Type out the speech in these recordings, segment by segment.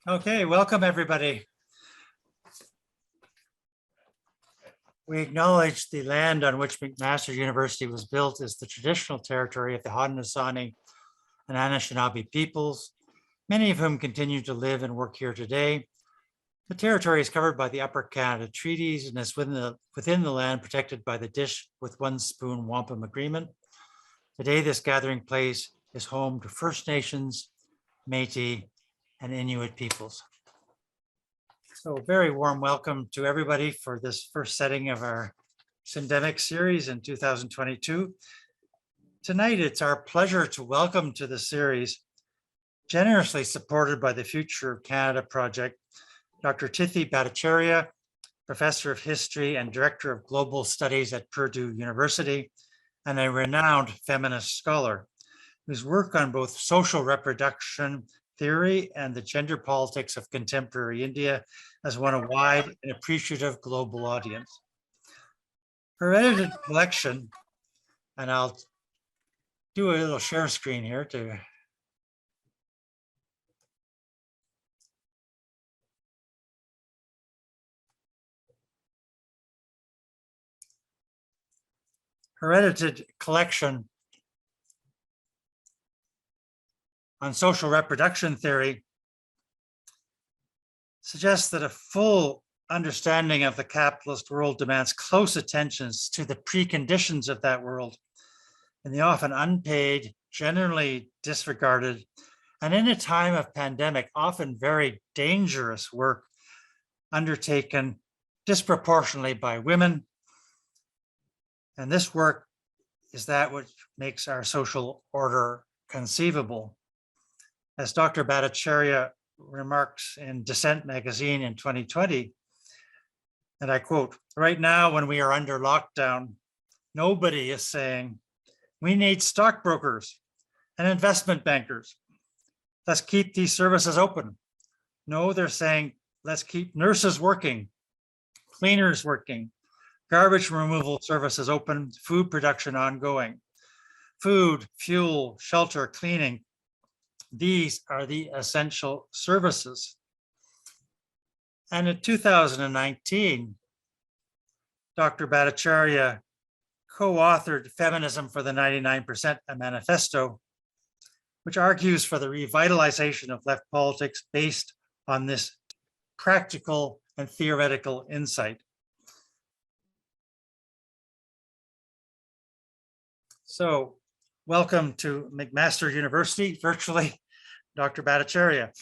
Okay, welcome everybody. We acknowledge the land on which McMaster University was built is the traditional territory of the Haudenosaunee and Anishinaabe peoples, many of whom continue to live and work here today. The territory is covered by the Upper Canada Treaties and is within the land protected by the Dish with One Spoon Wampum Agreement. Today, this gathering place is home to First Nations, Métis, and Inuit peoples. So a very warm welcome to everybody for this first setting of our Syndemic series in 2022. Tonight, it's our pleasure to welcome to the series, generously supported by the Future of Canada Project, Dr. Tithi Bhattacharya, Professor of History and Director of Global Studies at Purdue University, and a renowned feminist scholar whose work on both social reproduction theory and the gender politics of contemporary India has won a wide and appreciative global audience. Her edited collection, and I'll do a little share screen here to her edited collection on social reproduction theory suggests that a full understanding of the capitalist world demands close attention to the preconditions of that world and the often unpaid, generally disregarded, and in a time of pandemic, often very dangerous work undertaken disproportionately by women. And this work is that which makes our social order conceivable. As Dr. Bhattacharya remarks in Dissent magazine in 2020, and I quote, "Right now, when we are under lockdown, nobody is saying, we need stockbrokers and investment bankers. Let's keep these services open." No, they're saying, let's keep nurses working, cleaners working, garbage removal services open, food production ongoing, food, fuel, shelter, cleaning. These are the essential services. And in 2019, Dr. Bhattacharya co-authored Feminism for the 99%, a manifesto, which argues for the revitalization of left politics based on this practical and theoretical insight. So welcome to McMaster University, virtually, Dr. Bhattacharya.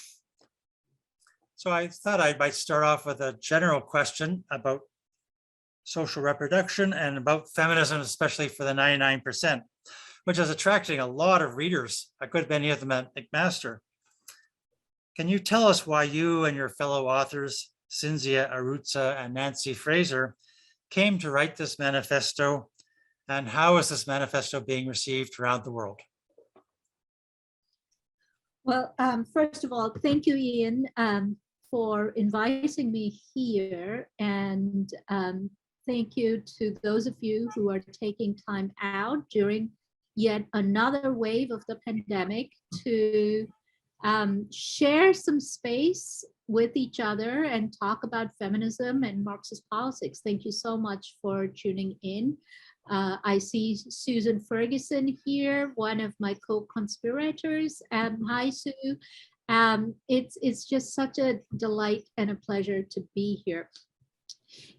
So I thought I might start off with a general question about social reproduction and about feminism, especially for the 99%, which is attracting a lot of readers, a good many of them at McMaster. Can you tell us why you and your fellow authors, Cinzia Arruzza and Nancy Fraser, came to write this manifesto, and how is this manifesto being received around the world? Well, first of all, thank you, Ian, for inviting me here. And thank you to those of you who are taking time out during yet another wave of the pandemic to share some space with each other and talk about feminism and Marxist politics. Thank you so much for tuning in. I see Susan Ferguson here, one of my co-conspirators. Hi, Sue. It's just such a delight and a pleasure to be here.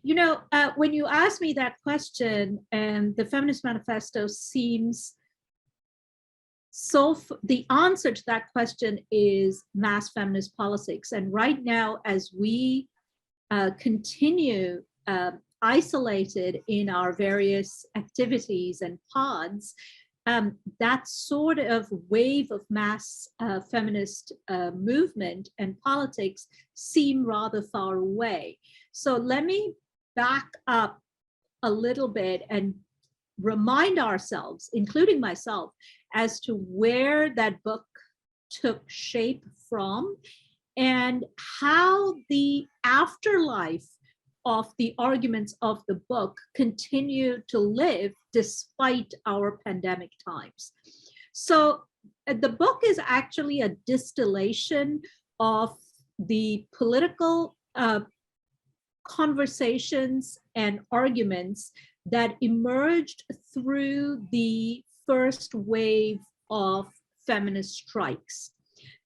You know, when you asked me that question, and the Feminist Manifesto seems so, the answer to that question is mass feminist politics. And right now, as we continue isolated in our various activities and pods, that sort of wave of mass feminist movement and politics seem rather far away. So let me back up a little bit and remind ourselves, including myself, as to where that book took shape from and how the afterlife of the arguments of the book continue to live despite our pandemic times. So the book is actually a distillation of the political conversations and arguments that emerged through the first wave of feminist strikes.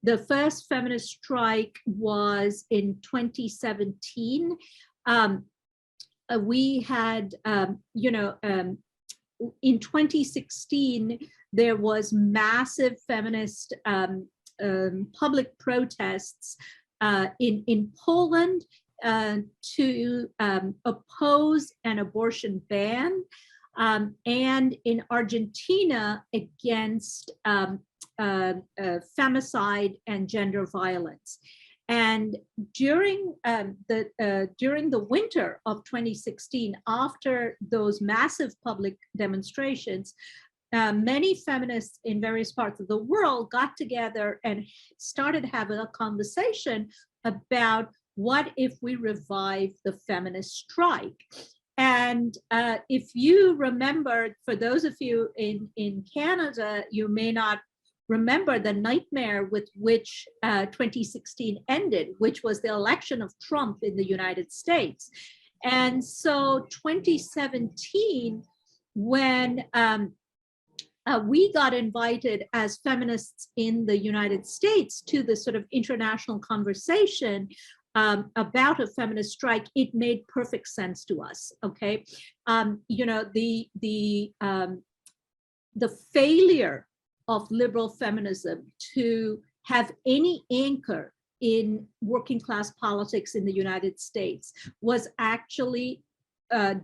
The first feminist strike was in 2017. We had, in 2016, there was massive feminist public protests in Poland to oppose an abortion ban, and in Argentina against femicide and gender violence. And during the winter of 2016, after those massive public demonstrations, many feminists in various parts of the world got together and started having a conversation about what if we revive the feminist strike. And if you remember, for those of you in Canada, you may not remember the nightmare with which 2016 ended, which was the election of Trump in the United States. And so 2017, when we got invited as feminists in the United States to the sort of international conversation about a feminist strike, it made perfect sense to us. Okay, the failure of liberal feminism to have any anchor in working class politics in the United States was actually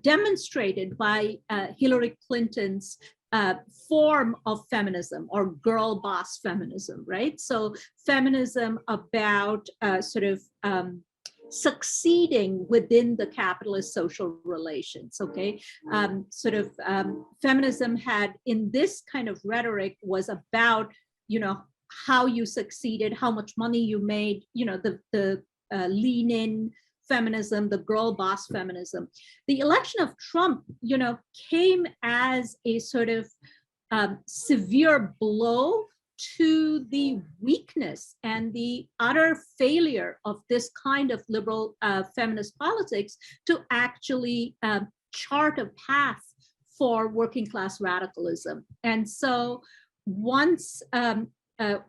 demonstrated by Hillary Clinton's form of feminism, or girl boss feminism, right? So feminism about succeeding within the capitalist social relations, okay? Feminism had, in this kind of rhetoric, was about, how you succeeded, how much money you made, the lean in feminism, the girl boss feminism. The election of Trump, came as a sort of severe blow to the weakness and the utter failure of this kind of liberal feminist politics to actually chart a path for working class radicalism. And so once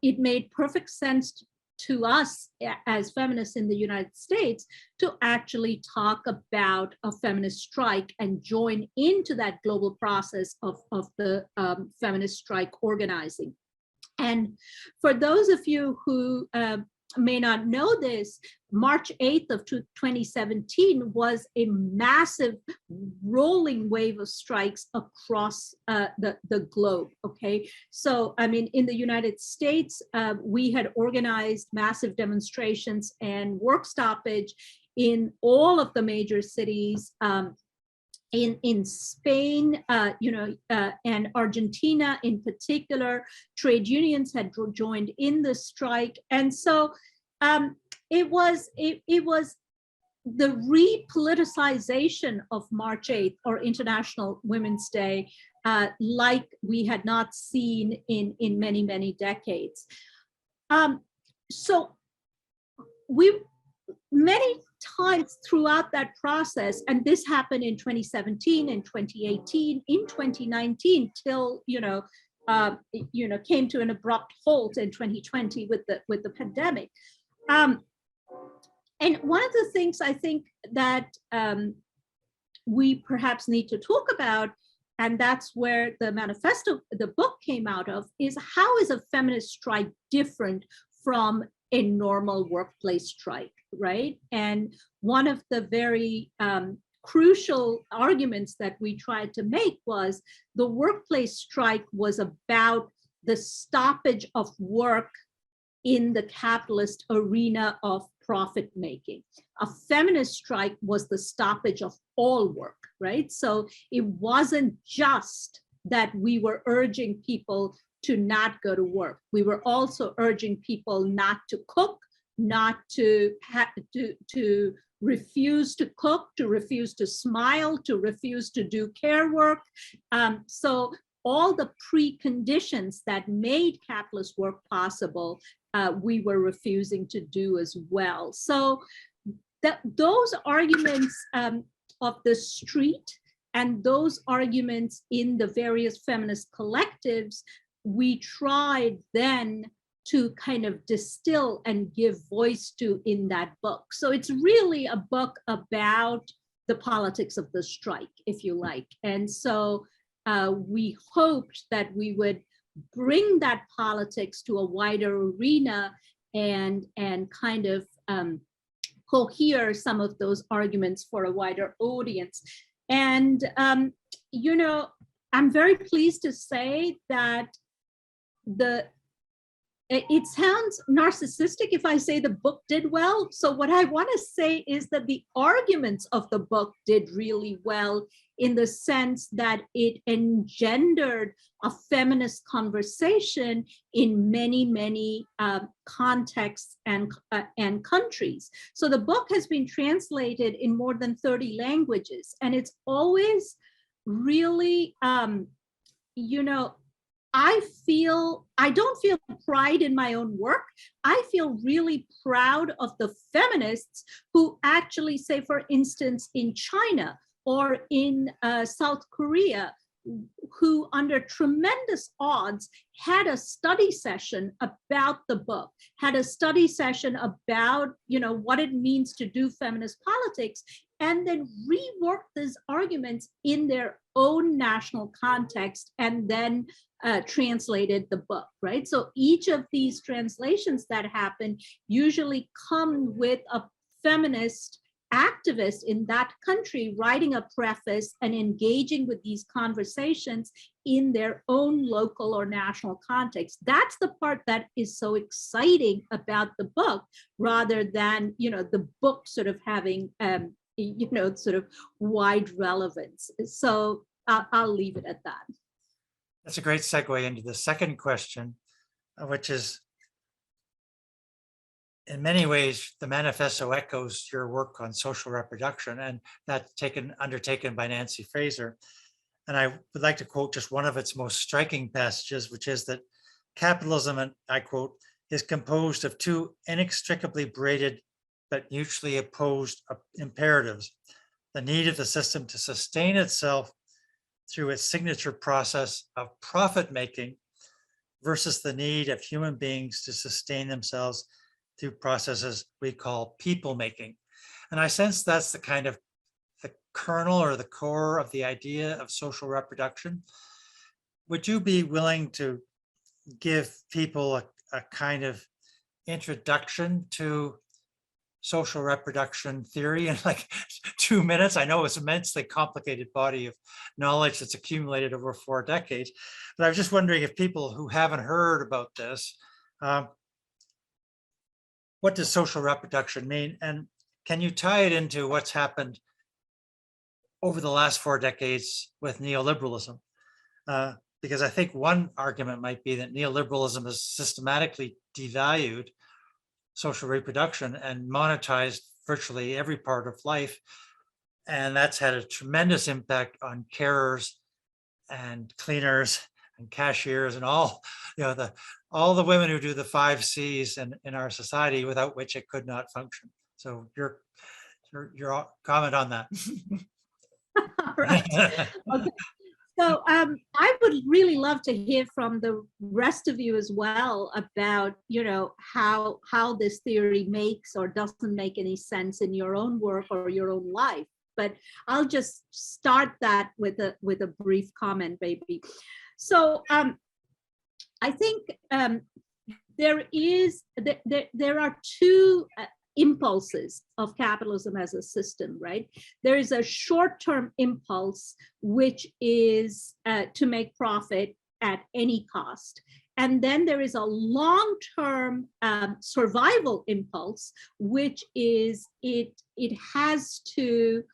it made perfect sense to us as feminists in the United States to actually talk about a feminist strike and join into that global process of the feminist strike organizing. And for those of you who may not know this, March 8th of 2017 was a massive rolling wave of strikes across the globe, okay? So, I mean, in the United States, we had organized massive demonstrations and work stoppage in all of the major cities. In Spain, and Argentina in particular, trade unions had joined in the strike. And so it was the repoliticization of March 8th, or International Women's Day, like we had not seen in many, many decades. So many times throughout that process, and this happened in 2017, in 2018, in 2019, till came to an abrupt halt in 2020 with the pandemic. And one of the things I think that we perhaps need to talk about, and that's where the manifesto, the book, came out of, is how is a feminist strike different from a normal workplace strike, right? And one of the very crucial arguments that we tried to make was the workplace strike was about the stoppage of work in the capitalist arena of profit making. A feminist strike was the stoppage of all work, right? So it wasn't just that we were urging people to not go to work. We were also urging people not to cook, not to refuse to cook, to refuse to smile, to refuse to do care work. So all the preconditions that made capitalist work possible, we were refusing to do as well. So those arguments of the street and those arguments in the various feminist collectives, we tried then to kind of distill and give voice to in that book. So it's really a book about the politics of the strike, if you like. And so we hoped that we would bring that politics to a wider arena and kind of cohere some of those arguments for a wider audience. And, you know, I'm very pleased to say that it sounds narcissistic if I say the book did well. So what I want to say is that the arguments of the book did really well, in the sense that it engendered a feminist conversation in many contexts and countries. So the book has been translated in more than 30 languages, and it's always really, you know, I don't feel pride in my own work. I feel really proud of the feminists who actually say, for instance, in China or in South Korea, who under tremendous odds had a study session about the book, had a study session about, you know, what it means to do feminist politics, and then reworked these arguments in their own national context, and then translated the book, right? So each of these translations that happen usually come with a feminist activist in that country writing a preface and engaging with these conversations in their own local or national context. That's the part that is so exciting about the book, rather than, you know, the book sort of having, you know, sort of wide relevance. So I'll leave it at that. That's a great segue into the second question, which is, in many ways, the manifesto echoes your work on social reproduction, and that's undertaken by Nancy Fraser. And I would like to quote just one of its most striking passages, which is that capitalism, and I quote, is composed of two inextricably braided but mutually opposed imperatives: the need of the system to sustain itself through its signature process of profit making versus the need of human beings to sustain themselves through processes we call people making. And I sense that's the kind of the kernel or the core of the idea of social reproduction. Would you be willing to give people a kind of introduction to social reproduction theory in like 2 minutes? I know it's an immensely complicated body of knowledge that's accumulated over 4 decades, but I was just wondering if people who haven't heard about this, what does social reproduction mean? And can you tie it into what's happened over the last 4 decades with neoliberalism? Because I think one argument might be that neoliberalism has systematically devalued social reproduction and monetized virtually every part of life. And that's had a tremendous impact on carers and cleaners and cashiers and all, you know, all the women who do the 5 C's in our society, without which it could not function. So your comment on that. All right. Okay. So I would really love to hear from the rest of you as well about, you know, how this theory makes or doesn't make any sense in your own work or your own life. But I'll just start that with a brief comment, maybe. So I think there are two impulses of capitalism as a system, right? There is a short-term impulse, which is to make profit at any cost. And then there is a long-term survival impulse, which is it has to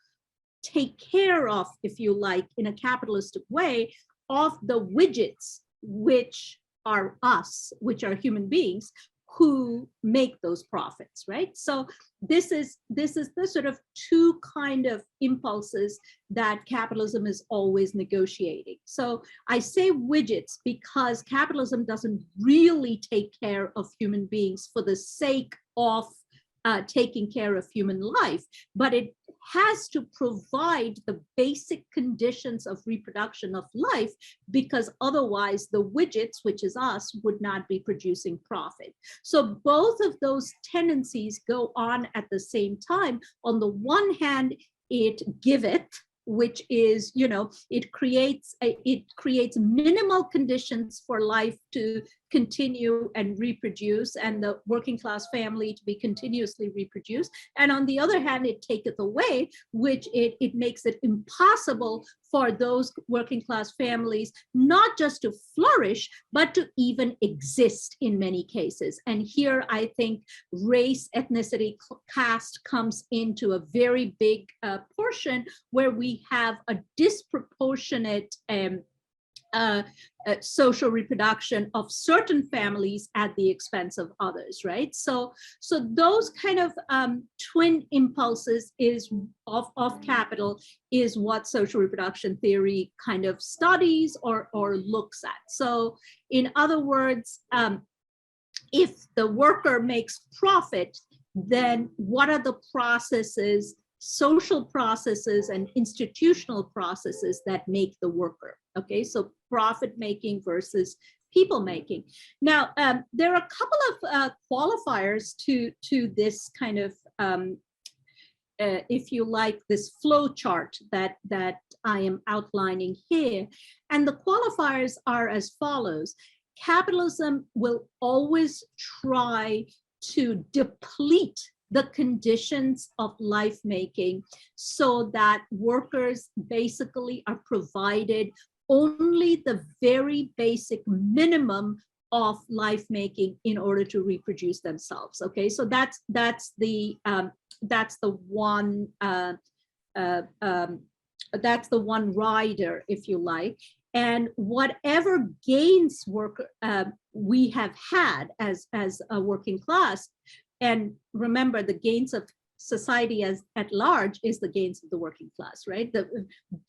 take care of, if you like, in a capitalistic way, of the widgets, which are us, which are human beings, who make those profits, right? So this is the sort of two kind of impulses that capitalism is always negotiating. So I say widgets because capitalism doesn't really take care of human beings for the sake of taking care of human life, but it has to provide the basic conditions of reproduction of life, because otherwise the widgets, which is us, would not be producing profit. So both of those tendencies go on at the same time. On the one hand, it giveth, which is, you know, it creates minimal conditions for life to continue and reproduce, and the working class family to be continuously reproduced. And on the other hand, it taketh away, which it makes it impossible for those working class families not just to flourish, but to even exist in many cases. And here I think race, ethnicity, caste comes into a very big portion, where we have a disproportionate social reproduction of certain families at the expense of others, right? So those kind of twin impulses of capital is what social reproduction theory kind of studies or looks at. So in other words, if the worker makes profit, then what are the processes, social processes and institutional processes that make the worker? Okay, so profit making versus people making. Now, there are a couple of qualifiers to this kind of, if you like, this flow chart that I am outlining here. And the qualifiers are as follows. Capitalism will always try to deplete the conditions of life making so that workers basically are provided only the very basic minimum of life making in order to reproduce themselves. Okay, so that's the one rider, if you like. And whatever gains we have had as a working class, and remember, the gains of society at large is the gains of the working class, right?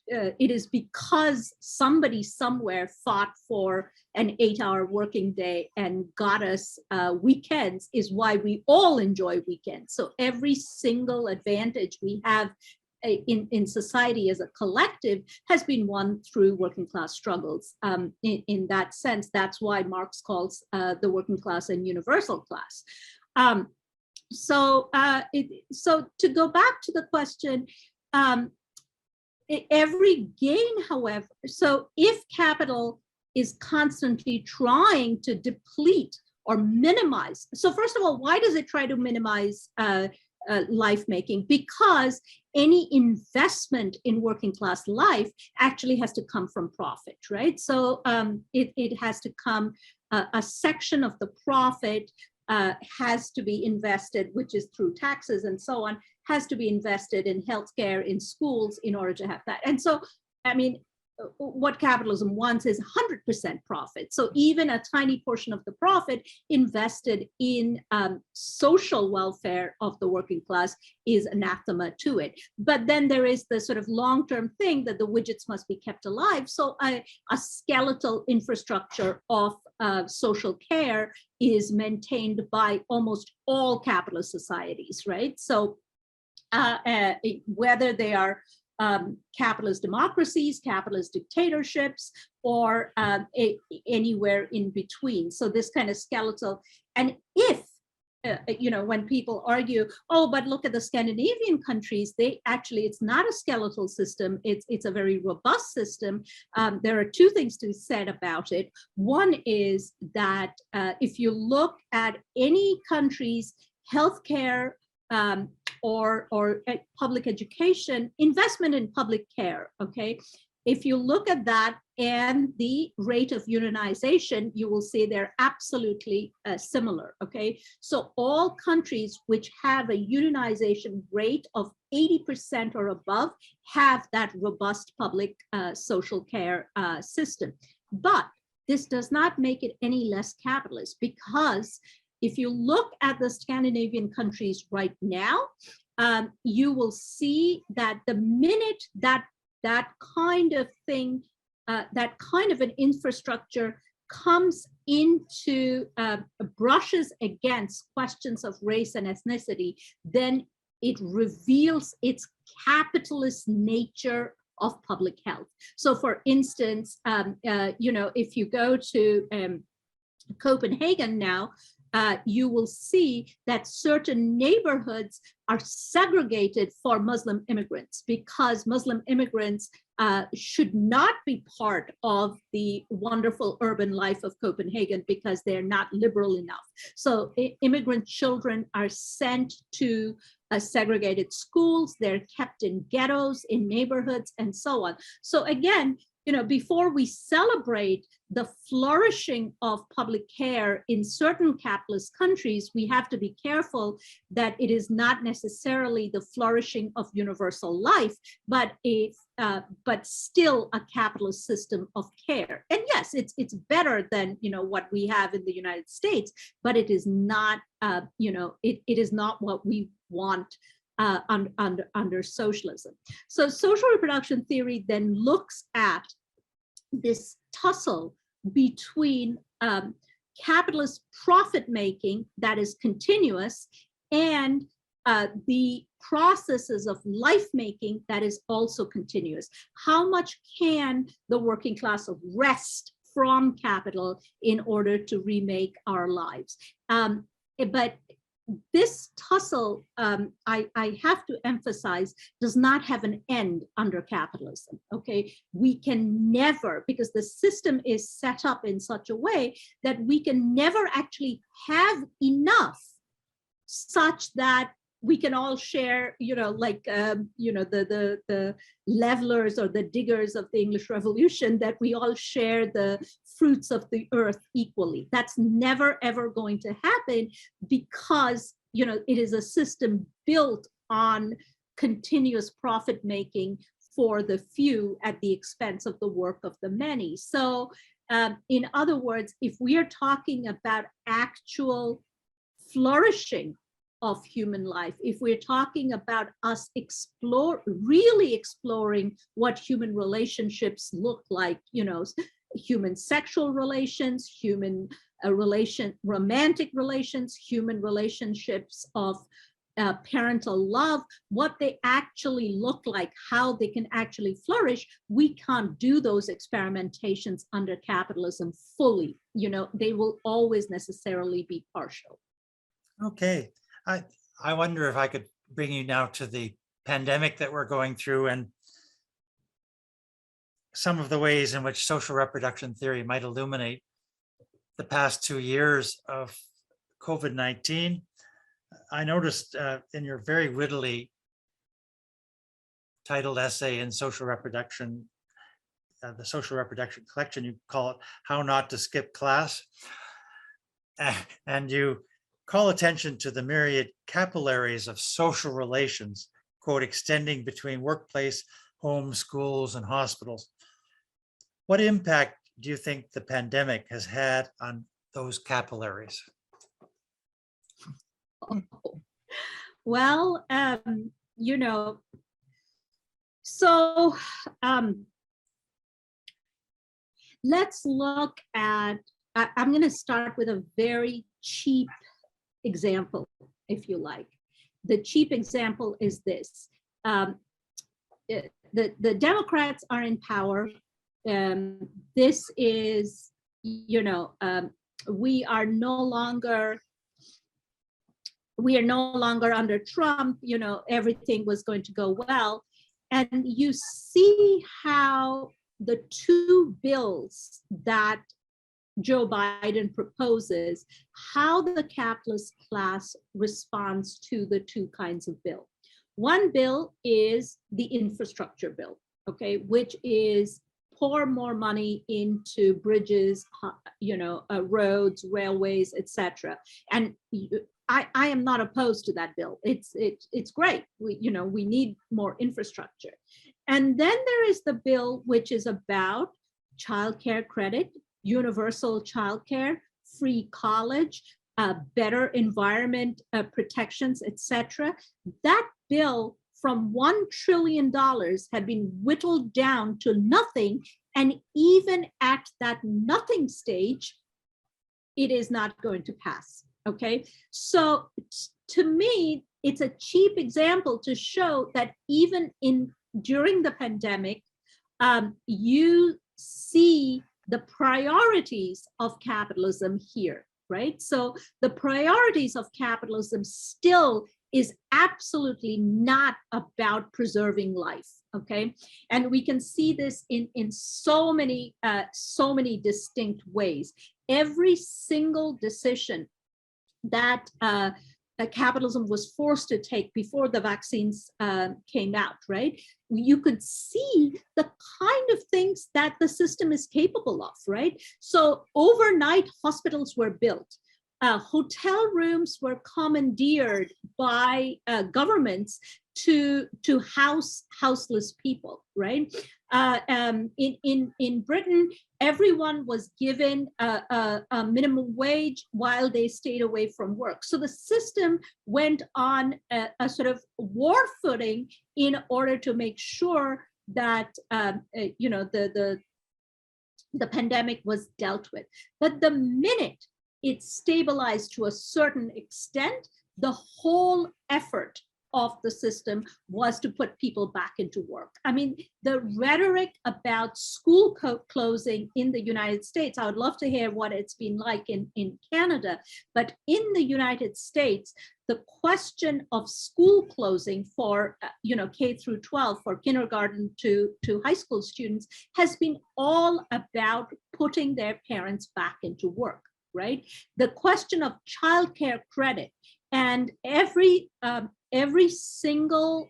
It is because somebody somewhere fought for an 8-hour working day and got us weekends is why we all enjoy weekends. So every single advantage we have in society as a collective has been won through working class struggles. In that sense, that's why Marx calls the working class a universal class. So to go back to the question, every gain, however, so if capital is constantly trying to deplete or minimize, so first of all, why does it try to minimize life making? Because any investment in working class life actually has to come from profit, right? So it has to come, a section of the profit has to be invested, which is through taxes and so on, has to be invested in healthcare, in schools, in order to have that. And so, I mean, what capitalism wants is 100% profit. So even a tiny portion of the profit invested in social welfare of the working class is anathema to it. But then there is the sort of long-term thing that the widgets must be kept alive. So a skeletal infrastructure of social care is maintained by almost all capitalist societies, right? So whether they are capitalist democracies, capitalist dictatorships, or anywhere in between. So this kind of skeletal, and if, when people argue, oh, but look at the Scandinavian countries, they actually, it's not a skeletal system, it's a very robust system. There are two things to be said about it. One is that if you look at any country's healthcare or public education, investment in public care, okay? If you look at that and the rate of unionization, you will see they're absolutely similar, okay? So all countries which have a unionization rate of 80% or above have that robust public social care system. But this does not make it any less capitalist, because if you look at the Scandinavian countries right now, you will see that the minute that that kind of thing, that kind of an infrastructure comes into brushes against questions of race and ethnicity, then it reveals its capitalist nature of public health. So for instance, if you go to Copenhagen now, you will see that certain neighborhoods are segregated for Muslim immigrants because Muslim immigrants should not be part of the wonderful urban life of Copenhagen because they're not liberal enough. So immigrant children are sent to segregated schools, they're kept in ghettos, in neighborhoods, and so on. So again, before we celebrate the flourishing of public care in certain capitalist countries, we have to be careful that it is not necessarily the flourishing of universal life, but still a capitalist system of care. And yes, it's better than what we have in the United States, but it is not it is not what we want under socialism. So social reproduction theory then looks at this tussle between capitalist profit making that is continuous and the processes of life making that is also continuous. How much can the working class wrest from capital in order to remake our lives? But this tussle, I have to emphasize, does not have an end under capitalism, okay? We can never, because the system is set up in such a way that we can never actually have enough such that we can all share, the levelers or the diggers of the English Revolution, that we all share the fruits of the earth equally. That's never, ever going to happen because, it is a system built on continuous profit making for the few at the expense of the work of the many. So in other words, if we are talking about actual flourishing of human life, if we're talking about us really exploring what human relationships look like, human sexual relations, human romantic relations, human relationships of parental love, what they actually look like, how they can actually flourish, we can't do those experimentations under capitalism fully. They will always necessarily be partial. Okay. I wonder if I could bring you now to the pandemic that we're going through and some of the ways in which social reproduction theory might illuminate the past 2 years of COVID-19. I noticed in your very wittily titled essay in social reproduction, the social reproduction collection, you call it How Not to Skip Class. And you call attention to the myriad capillaries of social relations, quote, extending between workplace, homes, schools, and hospitals. What impact do you think the pandemic has had on those capillaries? Well, so let's look at, I'm going to start with a very cheap example, if you like. The cheap example is this. The Democrats are in power. This is, we are no longer under Trump, everything was going to go well. And you see how the two bills that Joe Biden proposes, how the capitalist class responds to the two kinds of bill. One bill is the infrastructure bill, okay, which is pour more money into bridges, roads, railways, etc. And I am not opposed to that bill. It's great. We need more infrastructure. And then there is the bill which is about childcare credit, universal childcare, free college, better environment protections, etc. That bill from $1 trillion had been whittled down to nothing. And even at that nothing stage, it is not going to pass. Okay, so to me, it's a cheap example to show that even during the pandemic, you see the priorities of capitalism here, right? So the priorities of capitalism still is absolutely not about preserving life, okay? And we can see this in so many distinct ways. Every single decision that capitalism was forced to take before the vaccines came out, right? You could see the kind of things that the system is capable of, right? So overnight hospitals were built. Hotel rooms were commandeered by governments to house houseless people, right? In Britain, everyone was given a minimum wage while they stayed away from work. So the system went on a sort of war footing in order to make sure that the pandemic was dealt with. But the minute it stabilized to a certain extent, the whole effort of the system was to put people back into work. I mean, the rhetoric about school closing in the United States, I would love to hear what it's been like in Canada, but in the United States, the question of school closing for K through 12, for kindergarten to high school students, has been all about putting their parents back into work, right? The question of childcare credit, and every single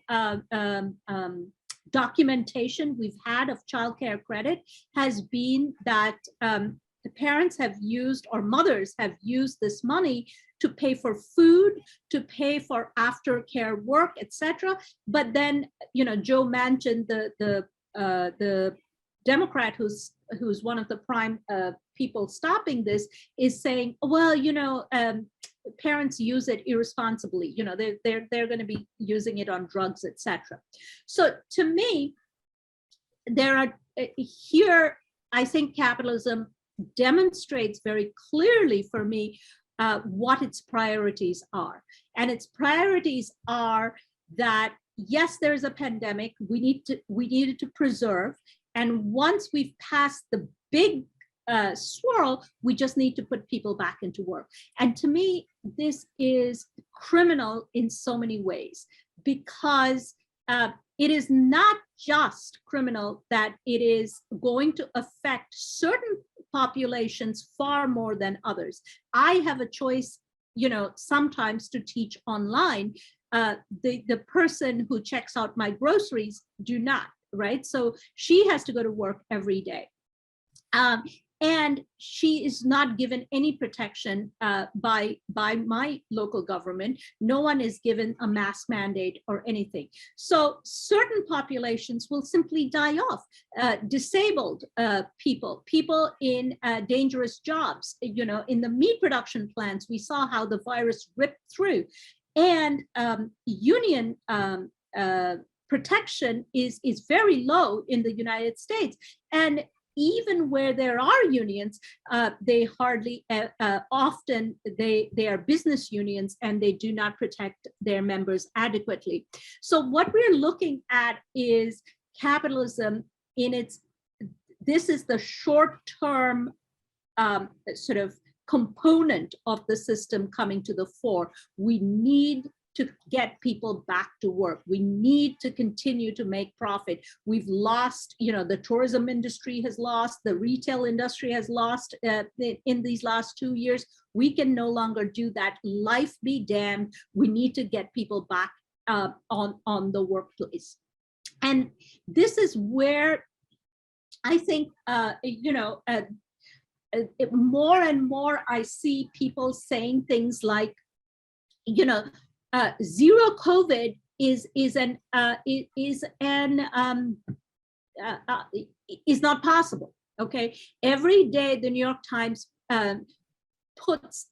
documentation we've had of childcare credit has been that the parents have used, or mothers have used, this money to pay for food, to pay for aftercare work, etc. But then, Joe Manchin, the Democrat who's one of the prime people stopping this, is saying, well, parents use it irresponsibly. They're going to be using it on drugs, etc. So to me, there are here, I think capitalism demonstrates very clearly for me what its priorities are. And its priorities are that, yes, there's a pandemic, we needed to preserve. And once we've passed the big swirl, we just need to put people back into work. And to me, this is criminal in so many ways, because it is not just criminal that it is going to affect certain populations far more than others. I have a choice, sometimes to teach online. The person who checks out my groceries do not, right? So she has to go to work every day. And she is not given any protection by my local government. No one is given a mask mandate or anything. So certain populations will simply die off. Disabled people in dangerous jobs. In the meat production plants, we saw how the virus ripped through. And union protection is very low in the United States. And even where there are unions, they hardly often, they are business unions, and they do not protect their members adequately. So what we're looking at is capitalism this is the short-term sort of component of the system coming to the fore. We need to get people back to work. We need to continue to make profit. We've lost, the tourism industry has lost, the retail industry has lost in these last 2 years. We can no longer do that. Life be damned. We need to get people back on the workplace. And this is where I think, more and more I see people saying things like, zero COVID is not possible. Okay, every day the New York Times puts,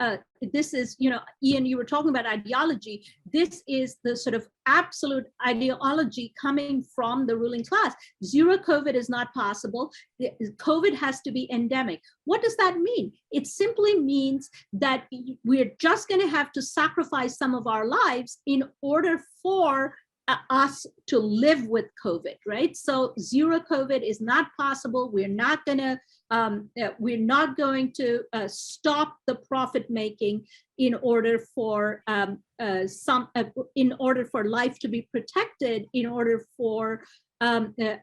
this is, Ian, you were talking about ideology. This is the sort of absolute ideology coming from the ruling class. Zero COVID is not possible. COVID has to be endemic. What does that mean? It simply means that we're just going to have to sacrifice some of our lives in order for us to live with COVID, right? So zero COVID is not possible. We're not going to stop the profit making in order for in order for life to be protected, in order for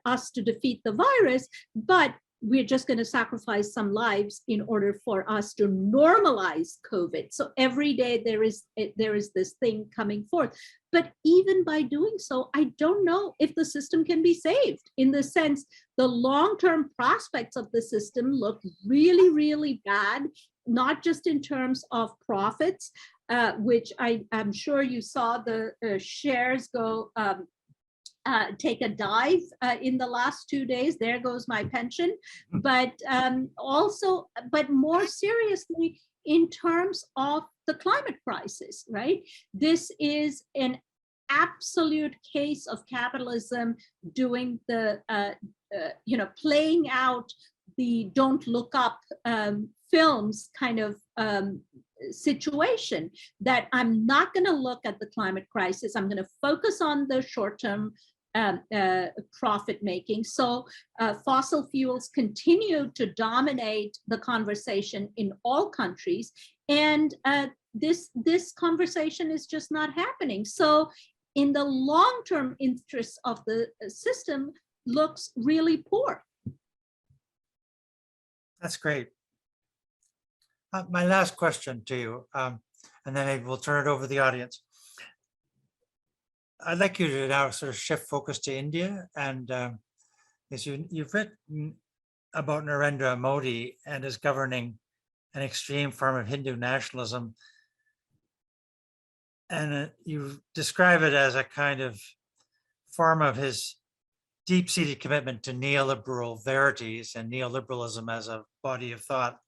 us to defeat the virus, but we're just going to sacrifice some lives in order for us to normalize COVID. So every day there is this thing coming forth. But even by doing so, I don't know if the system can be saved, in the sense the long-term prospects of the system look really, really bad, not just in terms of profits, which I'm sure you saw the shares go take a dive in the last 2 days. There goes my pension. But but more seriously, in terms of the climate crisis, right? This is an absolute case of capitalism doing the, playing out the Don't Look Up films kind of situation, that I'm not going to look at the climate crisis. I'm going to focus on the short-term profit making. So fossil fuels continue to dominate the conversation in all countries, and this conversation is just not happening. So in the long-term interests of the system looks really poor. That's great. My last question to you, and then maybe we'll turn it over to the audience. I'd like you to now sort of shift focus to India, and as you've written about Narendra Modi and his governing an extreme form of Hindu nationalism, and you describe it as a kind of form of his deep-seated commitment to neoliberal verities and neoliberalism as a body of thought.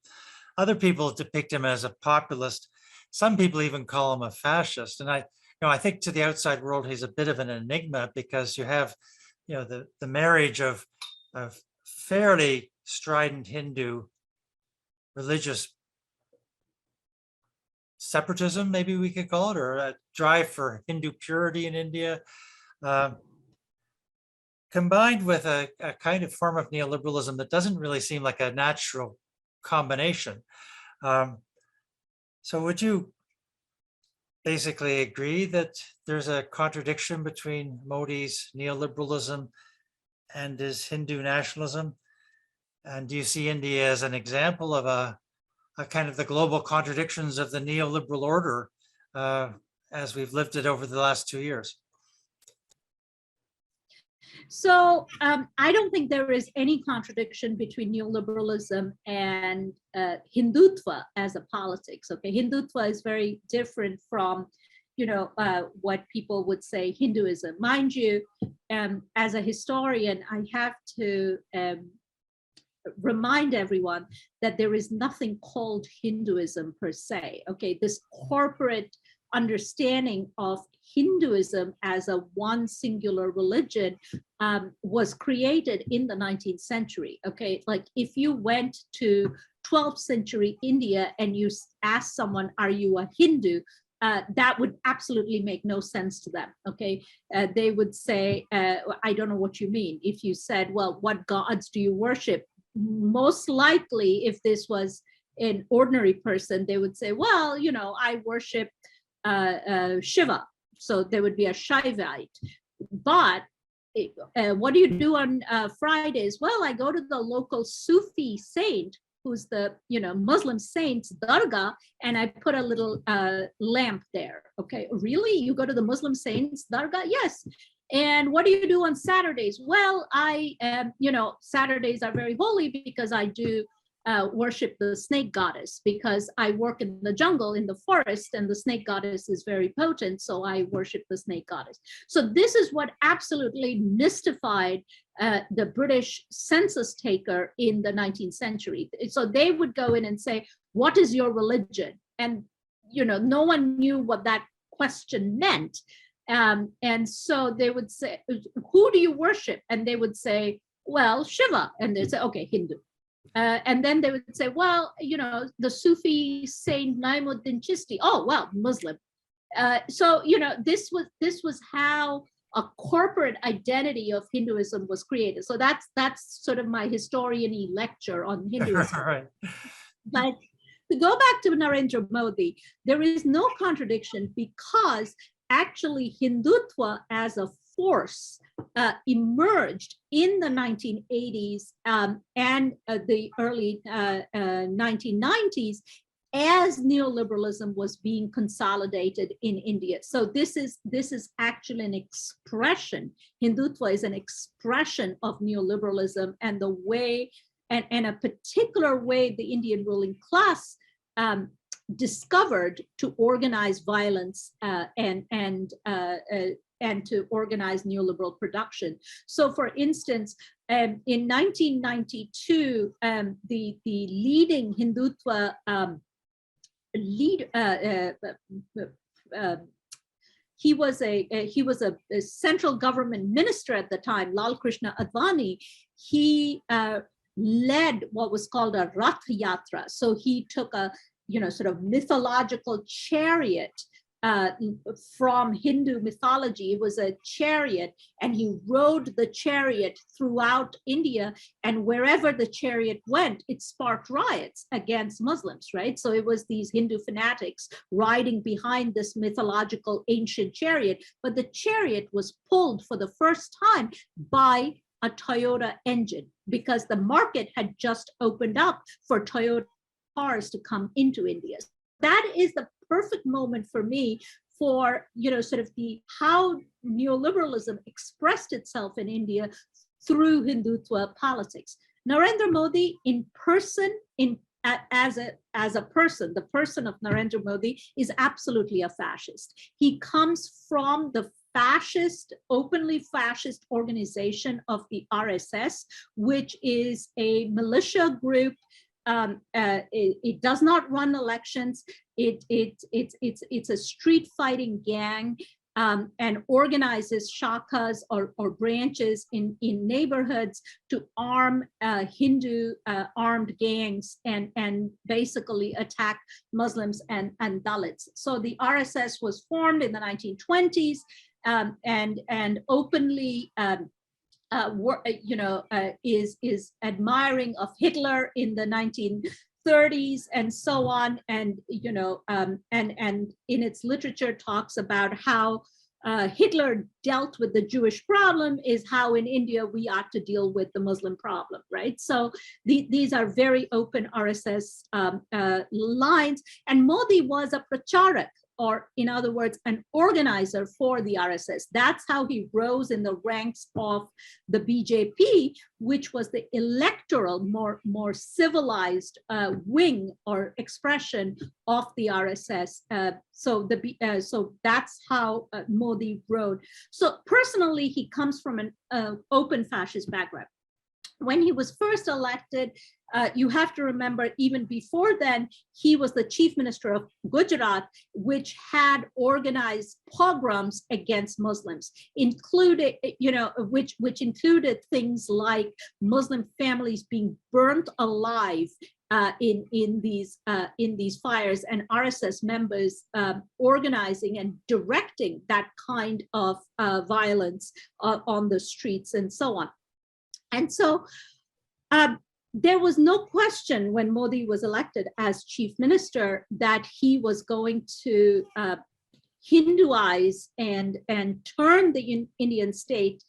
Other people depict him as a populist. Some people even call him a fascist. And I think to the outside world, he's a bit of an enigma, because you have, the marriage of fairly strident Hindu religious separatism, maybe we could call it, or a drive for Hindu purity in India, combined with a kind of form of neoliberalism that doesn't really seem like a natural combination. So would you basically agree that there's a contradiction between Modi's neoliberalism and his Hindu nationalism? And do you see India as an example of a kind of the global contradictions of the neoliberal order as we've lived it over the last 2 years? So I don't think there is any contradiction between neoliberalism and Hindutva as a politics. Okay, Hindutva is very different from, what people would say Hinduism. Mind you, as a historian, I have to remind everyone that there is nothing called Hinduism per se. Okay, this corporate understanding of Hinduism as a one singular religion was created in the 19th century. Okay, like if you went to 12th century India and you asked someone, are you a Hindu? That would absolutely make no sense to them. Okay, they would say, I don't know what you mean. If you said, well, what gods do you worship? Most likely, if this was an ordinary person, they would say, well, I worship Shiva. So there would be a Shaivite. But what do you do on Fridays? Well, I go to the local Sufi saint, who's the Muslim saint's Dargah, and I put a little lamp there. Okay, really? You go to the Muslim saint's Dargah? Yes. And what do you do on Saturdays? Well, Saturdays are very holy because I do worship the snake goddess because I work in the jungle, in the forest, and the snake goddess is very potent, so I worship the snake goddess. So this is what absolutely mystified the British census taker in the 19th century. So they would go in and say, what is your religion? And no one knew what that question meant. And so they would say, who do you worship? And they would say, well, Shiva. And they'd say, okay, Hindu. And then they would say, well, the Sufi Saint Naimuddin Chishti. Oh, well, Muslim. So, this was how a corporate identity of Hinduism was created. So that's sort of my historian-y lecture on Hinduism. Right. But to go back to Narendra Modi, there is no contradiction because actually Hindutva as a force emerged in the 1980s and the early 1990s as neoliberalism was being consolidated in India. So this is actually an expression. Hindutva is an expression of neoliberalism and the way, and a particular way the Indian ruling class discovered to organize violence and to organize neoliberal production. So, for instance, in 1992, the leading Hindutva he was a central government minister at the time, Lal Krishna Advani. He led what was called a Rath Yatra. So he took a sort of mythological chariot from Hindu mythology. It was a chariot, and he rode the chariot throughout India, and wherever the chariot went, it sparked riots against Muslims, right? So it was these Hindu fanatics riding behind this mythological ancient chariot, but the chariot was pulled for the first time by a Toyota engine because the market had just opened up for Toyota cars to come into India. That is the perfect moment for me for sort of how neoliberalism expressed itself in India through Hindutva politics. Narendra Modi in person, as a person, the person of Narendra Modi is absolutely a fascist. He comes from the openly fascist organization of the RSS, which is a militia group. It does not run elections. It's a street fighting gang and organizes shakas or branches in neighborhoods to arm Hindu armed gangs and basically attack Muslims and Dalits. So the RSS was formed in the 1920s and openly is admiring of Hitler in the 1930s and so on, and and in its literature talks about how Hitler dealt with the Jewish problem is how in India we ought to deal with the Muslim problem, right? So these are very open RSS lines, and Modi was a pracharak, or in other words, an organizer for the RSS. That's how he rose in the ranks of the BJP, which was the electoral, more civilized wing or expression of the RSS. So that's how Modi rose. So personally, he comes from an open fascist background. When he was first elected, you have to remember, even before then, he was the chief minister of Gujarat, which had organized pogroms against Muslims, included, which included things like Muslim families being burnt alive in these fires, and RSS members organizing and directing that kind of violence on the streets and so on. And so there was no question when Modi was elected as chief minister that he was going to Hinduize and turn the Indian state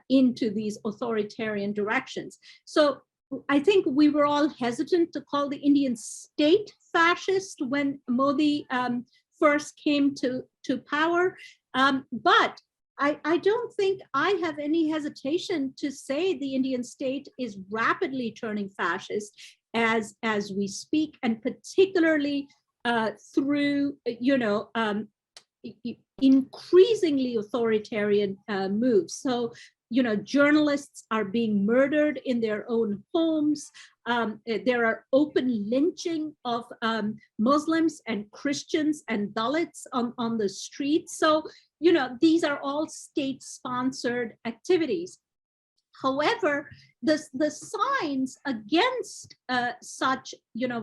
into these authoritarian directions. So I think we were all hesitant to call the Indian state fascist when Modi first came to power, but I don't think I have any hesitation to say the Indian state is rapidly turning fascist. as we speak, and particularly through, increasingly authoritarian moves. So, journalists are being murdered in their own homes. There are open lynching of Muslims and Christians and Dalits on the streets. So, these are all state-sponsored activities. However, the signs against such,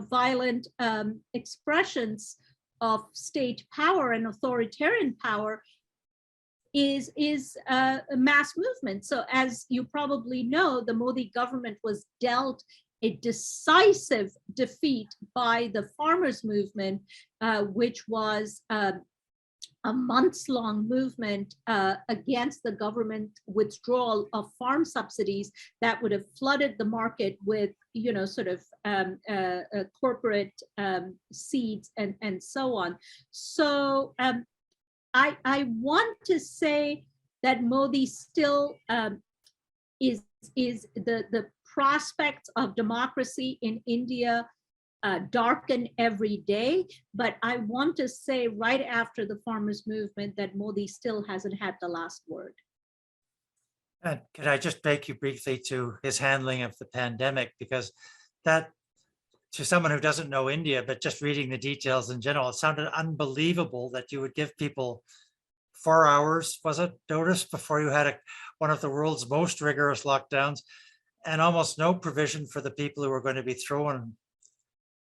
violent expressions of state power and authoritarian power is a mass movement. So as you probably know, the Modi government was dealt a decisive defeat by the farmers' movement, which was a months-long movement against the government withdrawal of farm subsidies that would have flooded the market with, corporate seeds and so on. So I want to say that Modi still is the prospects of democracy in India darken every day. But I want to say right after the farmers' movement that Modi still hasn't had the last word. And could I just take you briefly to his handling of the pandemic? Because that, to someone who doesn't know India, but just reading the details in general, it sounded unbelievable that you would give people 4 hours, was it, notice before you had one of the world's most rigorous lockdowns, and almost no provision for the people who were going to be thrown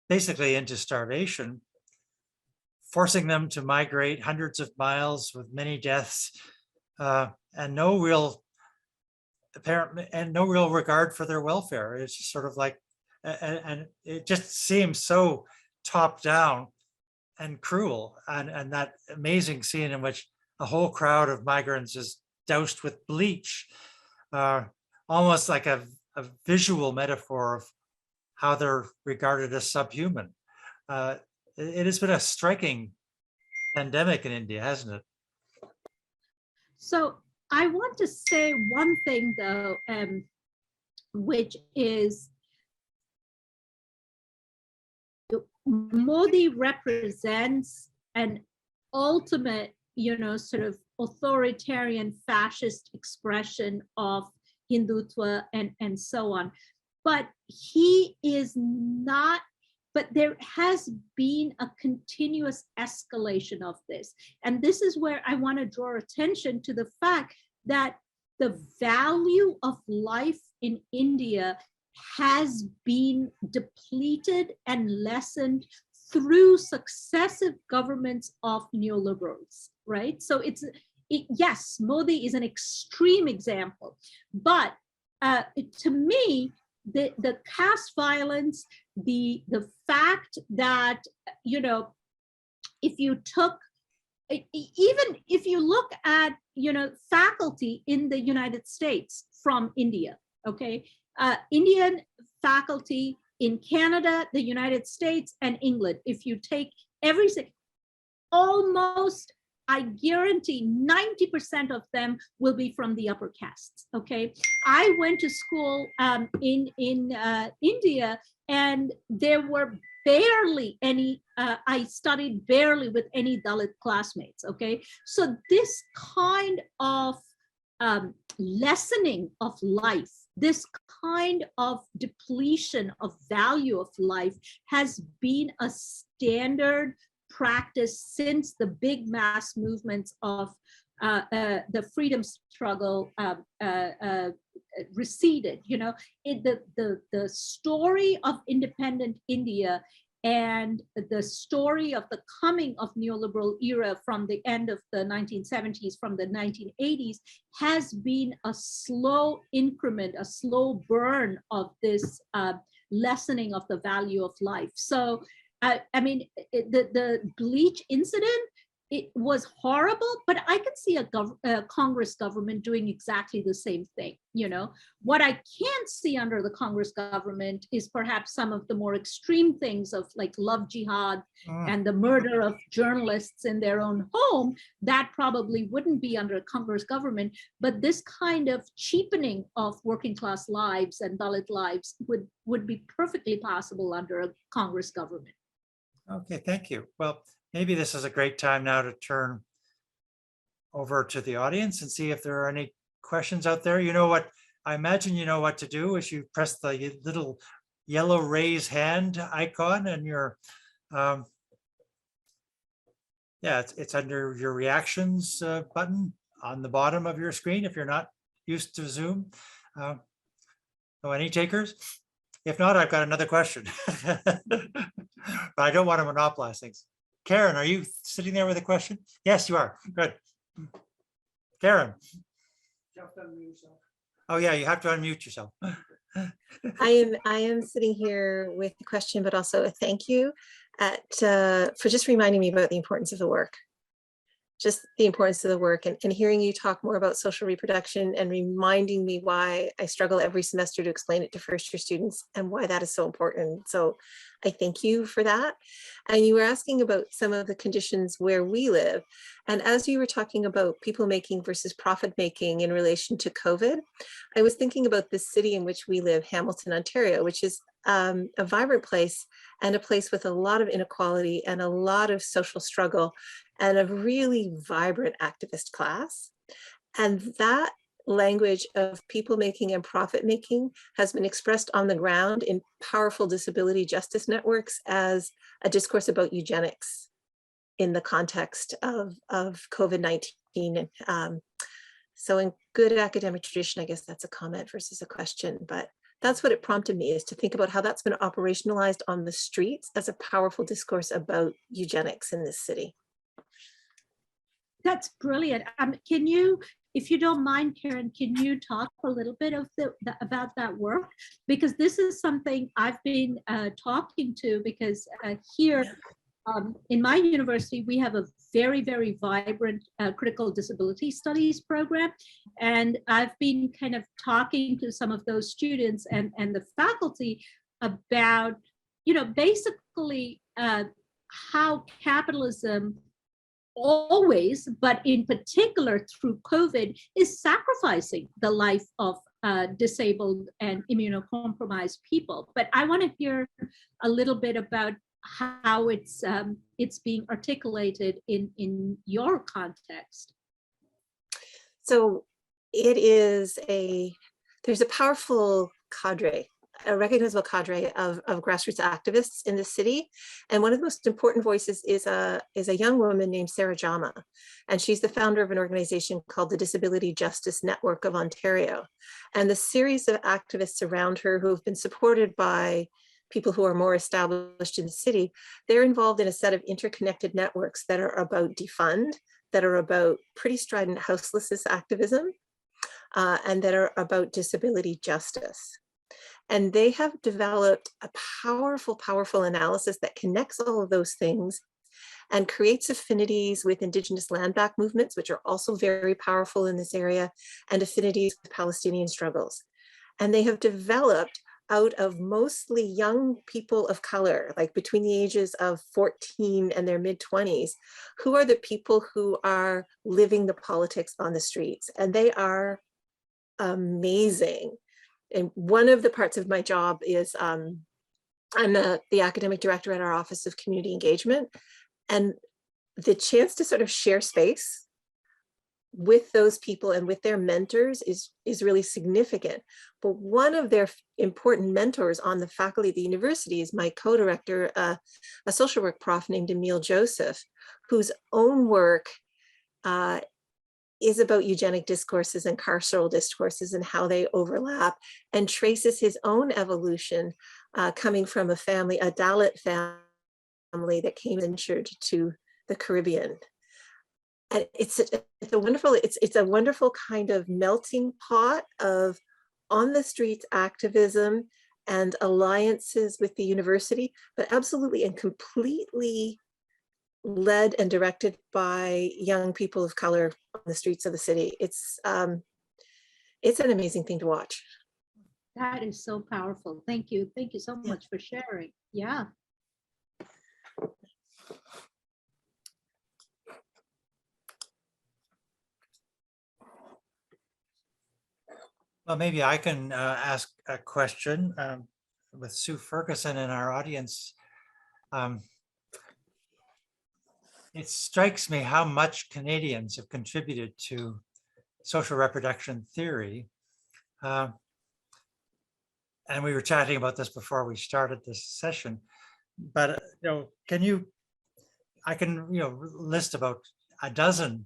basically into starvation, forcing them to migrate hundreds of miles with many deaths, and no real regard for their welfare. It's just sort of like, and it just seems so top down and cruel. And that amazing scene in which a whole crowd of migrants is doused with bleach, almost like a visual metaphor of how they're regarded as subhuman. It has been a striking pandemic in India, hasn't it? So I want to say one thing though, which is Modi represents an ultimate, sort of authoritarian fascist expression of Hindutva and so on. But he is not, but there has been a continuous escalation of this. And this is where I want to draw attention to the fact that the value of life in India has been depleted and lessened through successive governments of neoliberals, right? So yes, Modi is an extreme example, but to me, the caste violence, the fact that, if you took, even if you look at, faculty in the United States from India, okay, Indian faculty in Canada, the United States, and England, if you take almost, I guarantee 90% of them will be from the upper castes, okay? I went to school in India, and there were barely any, I studied barely with any Dalit classmates, okay? So this kind of lessening of life, this kind of depletion of value of life has been a standard practice since the big mass movements of the freedom struggle receded. The story of independent India and the story of the coming of neoliberal era from the end of the 1970s, from the 1980s, has been a slow increment, a slow burn of this lessening of the value of life. So, I mean, the bleach incident it was horrible, but I can see a Congress government doing exactly the same thing. You know, what I can't see under the Congress government is perhaps some of the more extreme things of like love jihad and the murder of journalists in their own home. That probably wouldn't be under a Congress government, but this kind of cheapening of working class lives and Dalit lives would be perfectly possible under a Congress government. Okay, thank you. Well, maybe this is a great time now to turn over to the audience and see if there are any questions out there. You know what, I imagine you know what to do is you press the little yellow raise hand icon and your, yeah, it's under your reactions button on the bottom of your screen if you're not used to Zoom. So any takers? If not, I've got another question. But I don't want to monopolize things. Karen, are you sitting there with a question? Yes, you are. Good. Karen. Oh yeah, you have to unmute yourself. I am sitting here with a question, but also a thank you for just reminding me about the importance of the work. Just the importance of the work and hearing you talk more about social reproduction and reminding me why I struggle every semester to explain it to first year students and why that is so important. So I thank you for that. And you were asking about some of the conditions where we live. And as you were talking about people making versus profit making in relation to COVID, I was thinking about the city in which we live, Hamilton, Ontario, which is a vibrant place and a place with a lot of inequality and a lot of social struggle and a really vibrant activist class. And that language of people making and profit making has been expressed on the ground in powerful disability justice networks as a discourse about eugenics in the context of COVID-19. So in good academic tradition, I guess that's a comment versus a question, but that's what it prompted me, is to think about how that's been operationalized on the streets as a powerful discourse about eugenics in this city. That's brilliant. Can you, if you don't mind, Karen, can you talk a little bit of about that work? Because this is something I've been talking to, because here in my university, we have a very, very vibrant critical disability studies program. And I've been kind of talking to some of those students and the faculty about, you know, basically how capitalism always, but in particular through COVID, is sacrificing the life of disabled and immunocompromised people. But I want to hear a little bit about how it's being articulated in your context. So it is there's a powerful cadre, a recognizable cadre of grassroots activists in the city. And one of the most important voices is a young woman named Sarah Jama. And she's the founder of an organization called the Disability Justice Network of Ontario. And the series of activists around her who have been supported by people who are more established in the city, they're involved in a set of interconnected networks that are about defund, that are about pretty strident houselessness activism, and that are about disability justice. And they have developed a powerful, powerful analysis that connects all of those things and creates affinities with Indigenous land back movements, which are also very powerful in this area, and affinities with Palestinian struggles. And they have developed out of mostly young people of color, like between the ages of 14 and their mid-20s, who are the people who are living the politics on the streets. And they are amazing. And one of the parts of my job is I'm the academic director at our Office of Community Engagement, and the chance to sort of share space with those people and with their mentors is really significant. But one of their important mentors on the faculty at the university is my co-director, a social work prof named Emil Joseph, whose own work is about eugenic discourses and carceral discourses and how they overlap, and traces his own evolution coming from a family, a Dalit family that came injured to the Caribbean. And it's a wonderful kind of melting pot of on the streets activism and alliances with the university, but absolutely and completely led and directed by young people of color on the streets of the city. It's an amazing thing to watch. That is so powerful. Thank you. Thank you so much for sharing. Yeah. Well, maybe I can ask a question with Sue Ferguson in our audience. It strikes me how much Canadians have contributed to social reproduction theory. And we were chatting about this before we started this session. But I can list about a dozen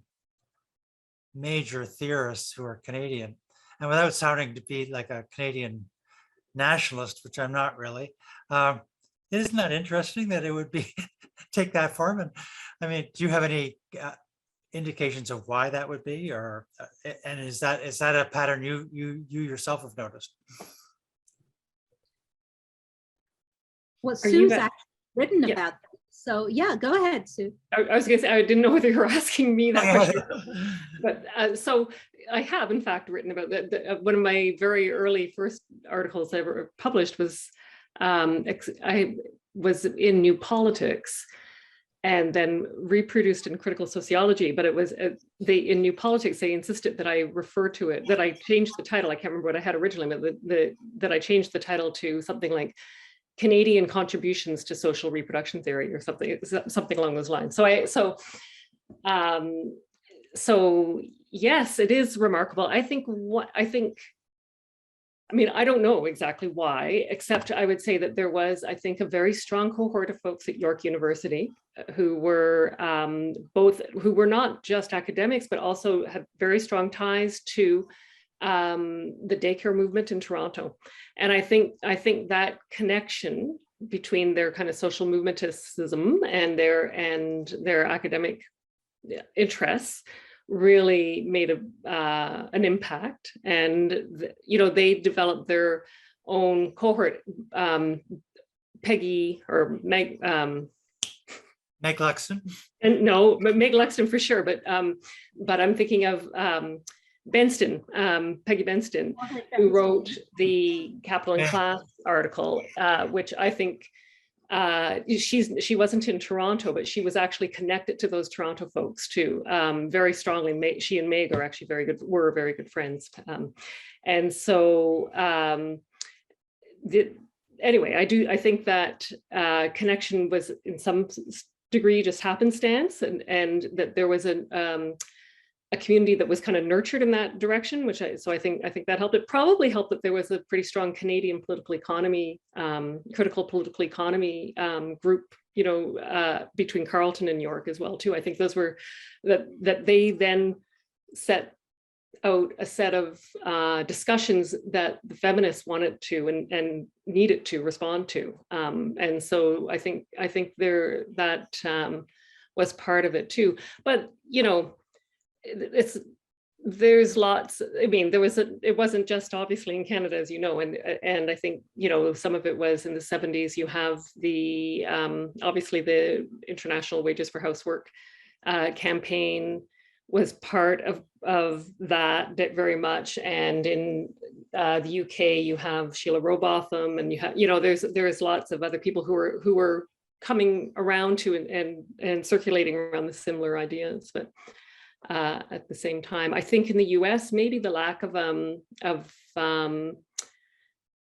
major theorists who are Canadian, and without sounding to be like a Canadian nationalist, which I'm not really, isn't that interesting that it would be take that form? And I mean, do you have any indications of why that would be, or and is that a pattern you yourself have noticed? Well, Sue's actually written about that. So yeah, go ahead, Sue. I was going to say, I didn't know whether you were asking me that question, but so I have in fact written about that. One of my very early first articles I ever published was, I was in New Politics and then reproduced in Critical Sociology, but it was in New Politics, they insisted that I refer to it, that I changed the title. I can't remember what I had originally, but that I changed the title to something like Canadian Contributions to Social Reproduction Theory or something along those lines. So yes, it is remarkable. I mean, I don't know exactly why, except I would say that there was, I think, a very strong cohort of folks at York University who were who were not just academics, but also had very strong ties to the daycare movement in Toronto. And I think that connection between their kind of social movementism and their academic interests really made an impact. And they developed their own cohort. Peggy or Meg Luxton? And no, Meg Luxton for sure, but I'm thinking of Benston, Peggy Benston, who wrote the Capital and Class article, which I think she wasn't in Toronto, but she was actually connected to those Toronto folks too, very strongly. She and Meg are actually were very good friends, and so anyway, I think that connection was in some degree just happenstance, and that there was a community that was kind of nurtured in that direction, so I think that helped. It probably helped that there was a pretty strong Canadian political economy, critical political economy group, between Carleton and York as well too. I think those were that they then set out a set of discussions that the feminists wanted to and needed to respond to, and so I think that was part of it too. But there's lots. I mean, it wasn't just obviously in Canada, as you know, and I think some of it was in the 70s. You have the obviously the International Wages for Housework campaign was part of that very much, and in the UK you have Sheila Rowbotham, and you have there's lots of other people who were coming around to and circulating around the similar ideas, but. At the same time, I think in the U.S. maybe the lack of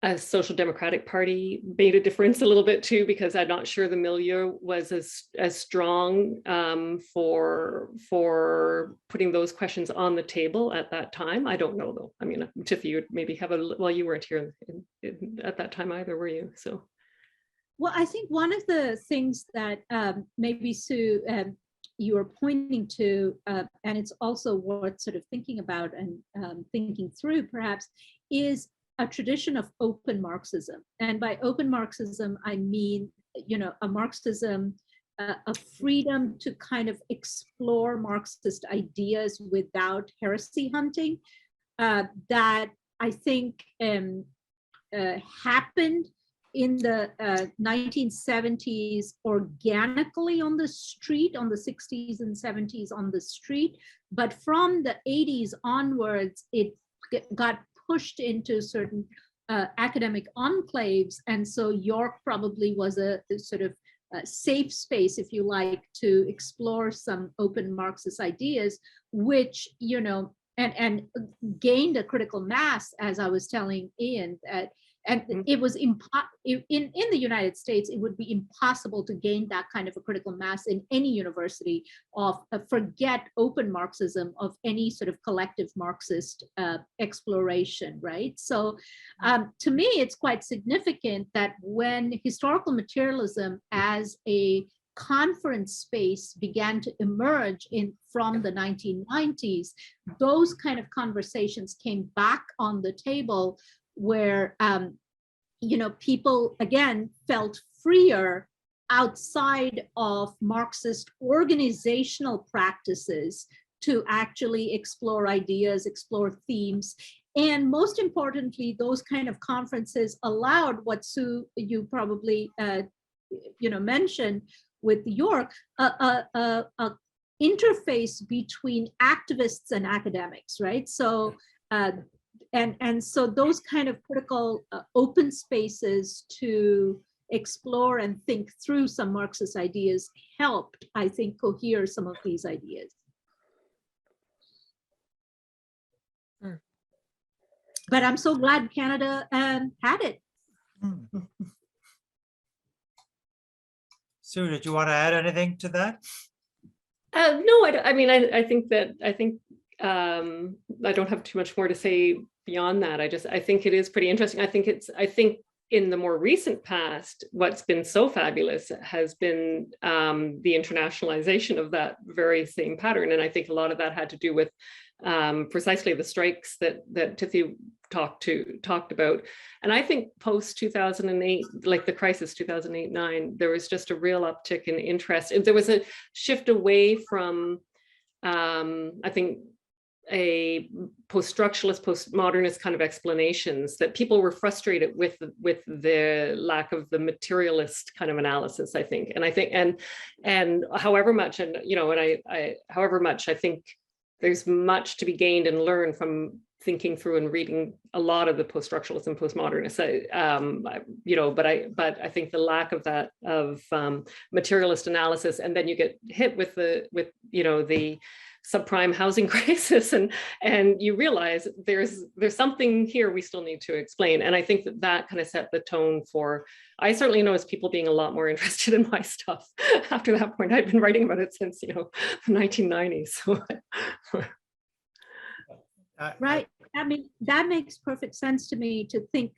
a social democratic party made a difference a little bit too, because I'm not sure the milieu was as strong for putting those questions on the table at that time. I don't know though. I mean, Tithi, you would maybe have you weren't here at that time either, were you? So. Well, I think one of the things that maybe Sue. You are pointing to, and it's also worth sort of thinking about and thinking through perhaps, is a tradition of open Marxism. And by open Marxism, I mean, a Marxism, a freedom to kind of explore Marxist ideas without heresy hunting, that I think happened in the 1970s organically on the street, on the 60s and 70s on the street, but from the 80s onwards, it got pushed into certain academic enclaves. And so York probably was a sort of safe space, if you like, to explore some open Marxist ideas, which, you know, and gained a critical mass, as I was telling Ian, and it was in the United States, it would be impossible to gain that kind of a critical mass in any university of forget open Marxism, of any sort of collective Marxist exploration, right? So to me, it's quite significant that when historical materialism as a conference space began to emerge from the 1990s, those kind of conversations came back on the table, where you know, people again felt freer outside of Marxist organizational practices to actually explore ideas, explore themes. And most importantly, those kind of conferences allowed what Sue, you probably you know, mentioned with York, a interface between activists and academics, right? So and so those kind of critical open spaces to explore and think through some Marxist ideas helped, I think, cohere some of these ideas. But I'm so glad Canada had it. Sue, did you want to add anything to that? No, I mean, I think I don't have too much more to say beyond that. I think it is pretty interesting. I think in the more recent past, what's been so fabulous has been the internationalization of that very same pattern. And I think a lot of that had to do with precisely the strikes that Tithi talked about. And I think post 2008, like the crisis 2008-9, there was just a real uptick in interest. And there was a shift away from, I think, a post-structuralist, post-modernist kind of explanations, that people were frustrated with the lack of the materialist kind of analysis, I think. And however much, and you know, however much I think there's much to be gained and learned from thinking through and reading a lot of the post-structuralists and postmodernists, you know, but I think the lack of that, of materialist analysis, and then you get hit with you know, the subprime housing crisis, and you realize there's something here we still need to explain. And I think that kind of set the tone for, I certainly noticed people being a lot more interested in my stuff after that point. I've been writing about it since, you know, the 1990s. So. Right. I mean, that makes perfect sense to me, to think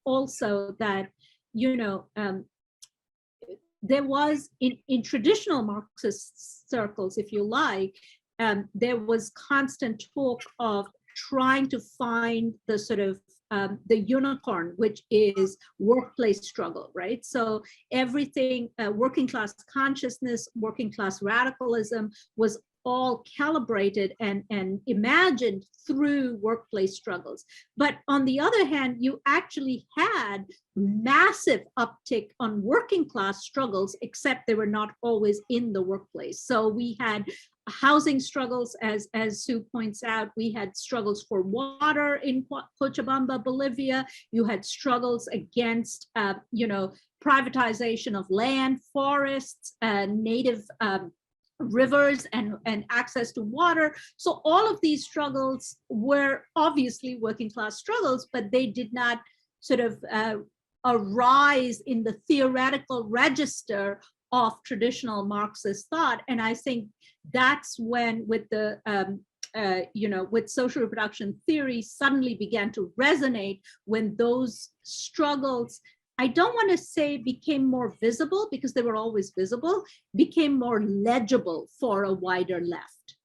also that, you know, there was in traditional Marxist circles, if you like, there was constant talk of trying to find the sort of the unicorn, which is workplace struggle, right? So everything, working class consciousness, working class radicalism was all calibrated and imagined through workplace struggles. But on the other hand, you actually had massive uptick on working class struggles, except they were not always in the workplace. So we had housing struggles, as Sue points out. We had struggles for water in Cochabamba, Bolivia. You had struggles against, you know, privatization of land, forests, native rivers, and access to water. So all of these struggles were obviously working class struggles, but they did not sort of arise in the theoretical register of traditional Marxist thought. And I think that's when, with the you know, with social reproduction theory suddenly began to resonate, when those struggles, I don't want to say became more visible, because they were always visible, became more legible for a wider left.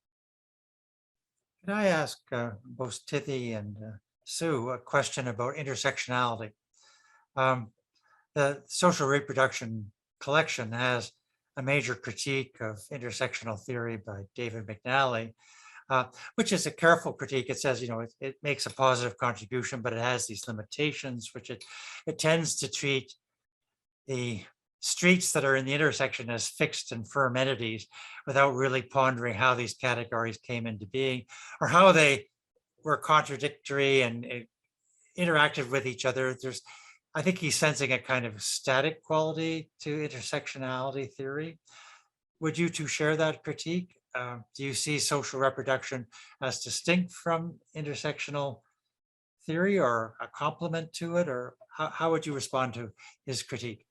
Can I ask both Tithi and Sue a question about intersectionality? The social reproduction collection has a major critique of intersectional theory by David McNally, which is a careful critique. It says, it makes a positive contribution, but it has these limitations, which it tends to treat the streets that are in the intersection as fixed and firm entities without really pondering how these categories came into being or how they were contradictory and interacted with each other. I think he's sensing a kind of static quality to intersectionality theory. Would you two share that critique? Do you see social reproduction as distinct from intersectional theory or a complement to it? Or how would you respond to his critique?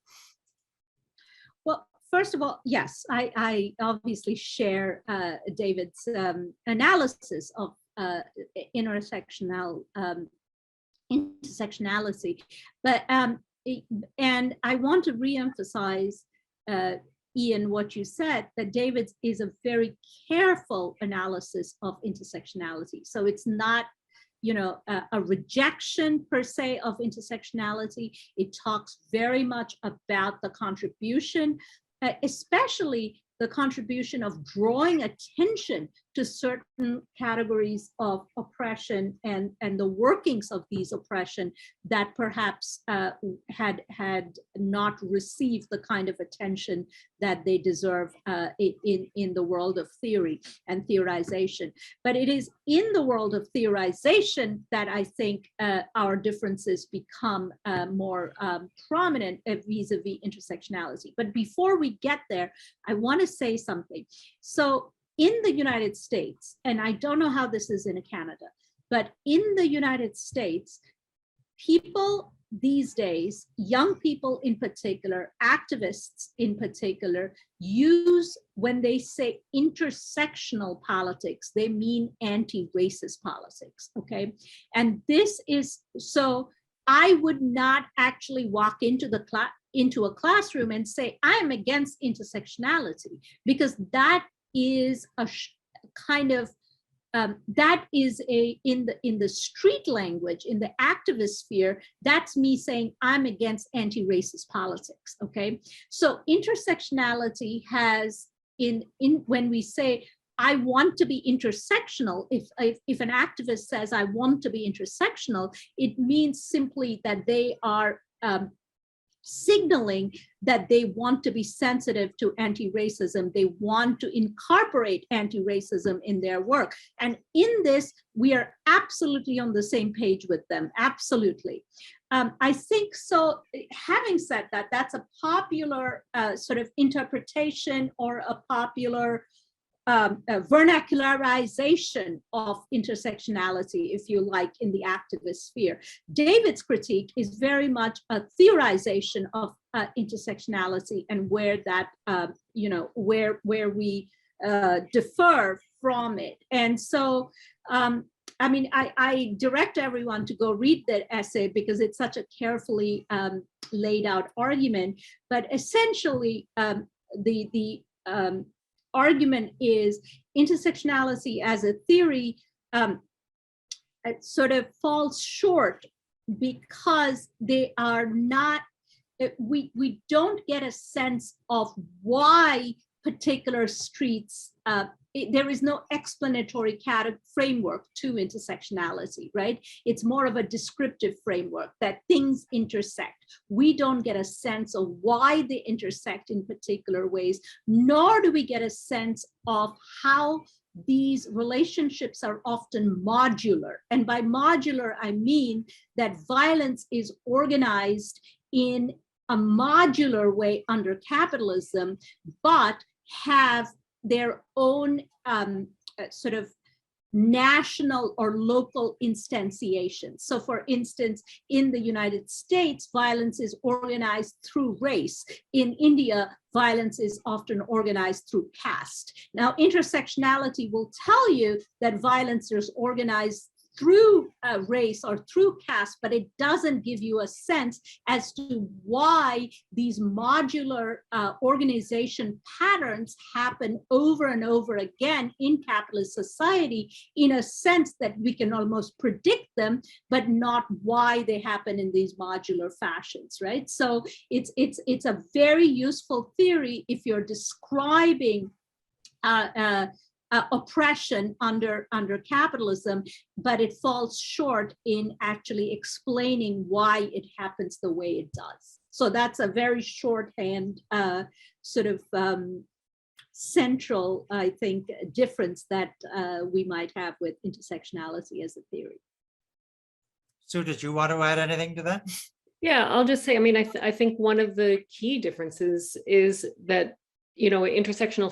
Well, first of all, yes, I obviously share David's analysis of intersectionality, but and I want to reemphasize, Ian, what you said, that David's is a very careful analysis of intersectionality. So it's not, a rejection per se of intersectionality. It talks very much about the contribution, especially the contribution of drawing attention to certain categories of oppression and the workings of these oppression that perhaps had not received the kind of attention that they deserve in the world of theory and theorization. But it is in the world of theorization that I think our differences become more prominent vis-a-vis intersectionality. But before we get there, I want to say something. So in the United States, and I don't know how this is in Canada, but in the United States, people these days, young people in particular, activists in particular, use, when they say intersectional politics, they mean anti-racist politics, okay? And this is, so I would not actually walk into a classroom and say, I'm against intersectionality, because that is a kind of, that is in the street language, in the activist sphere, that's me saying I'm against anti-racist politics, okay? So intersectionality has, when we say, I want to be intersectional, if an activist says I want to be intersectional, it means simply that they are signaling that they want to be sensitive to anti-racism. They want to incorporate anti-racism in their work. And in this, we are absolutely on the same page with them, absolutely. I think so, having said that, that's a popular sort of interpretation or a popular vernacularization of intersectionality, if you like, in the activist sphere. David's critique is very much a theorization of intersectionality and where that, where we differ from it. And so, I mean, I direct everyone to go read that essay because it's such a carefully laid out argument. But essentially, the argument is intersectionality as a theory it sort of falls short because they are not, we don't get a sense of why particular streets, there is no explanatory framework to intersectionality, right? It's more of a descriptive framework that things intersect. We don't get a sense of why they intersect in particular ways, nor do we get a sense of how these relationships are often modular. And by modular, I mean that violence is organized in a modular way under capitalism, but have their own sort of national or local instantiations. So for instance, in the United States, violence is organized through race. In India, violence is often organized through caste. Now, intersectionality will tell you that violence is organized through race or through caste, but it doesn't give you a sense as to why these modular organization patterns happen over and over again in capitalist society, in a sense that we can almost predict them, but not why they happen in these modular fashions, right? So it's a very useful theory if you're describing oppression under capitalism, but it falls short in actually explaining why it happens the way it does. So that's a very shorthand sort of central, I think, difference that we might have with intersectionality as a theory. Sue, did you want to add anything to that? Yeah, I'll just say, I mean, I think one of the key differences is that, you know, intersectional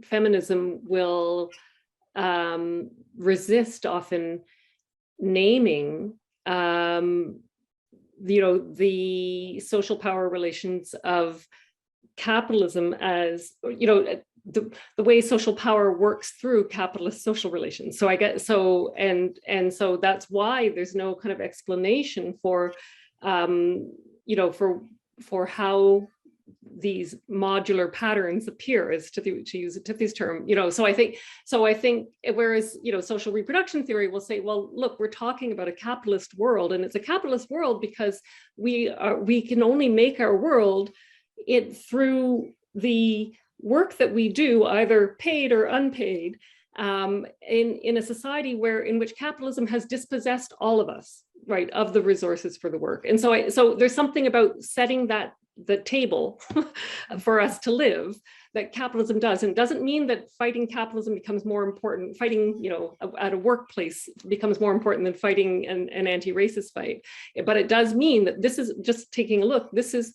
feminism will resist often naming, you know, the social power relations of capitalism as, you know, the way social power works through capitalist social relations. So I get so so that's why there's no kind of explanation for you know, for how these modular patterns appear, as to use Tithi's term, you know. So I think whereas, you know, social reproduction theory will say, well, look, we're talking about a capitalist world, and it's a capitalist world because we can only make our world through the work that we do, either paid or unpaid, in a society in which capitalism has dispossessed all of us, right, of the resources for the work. And so there's something about setting the table for us to live that capitalism does. And it doesn't mean that fighting capitalism becomes more important, fighting, you know, at a workplace becomes more important than fighting an anti-racist fight. But it does mean that this is just taking a look, this is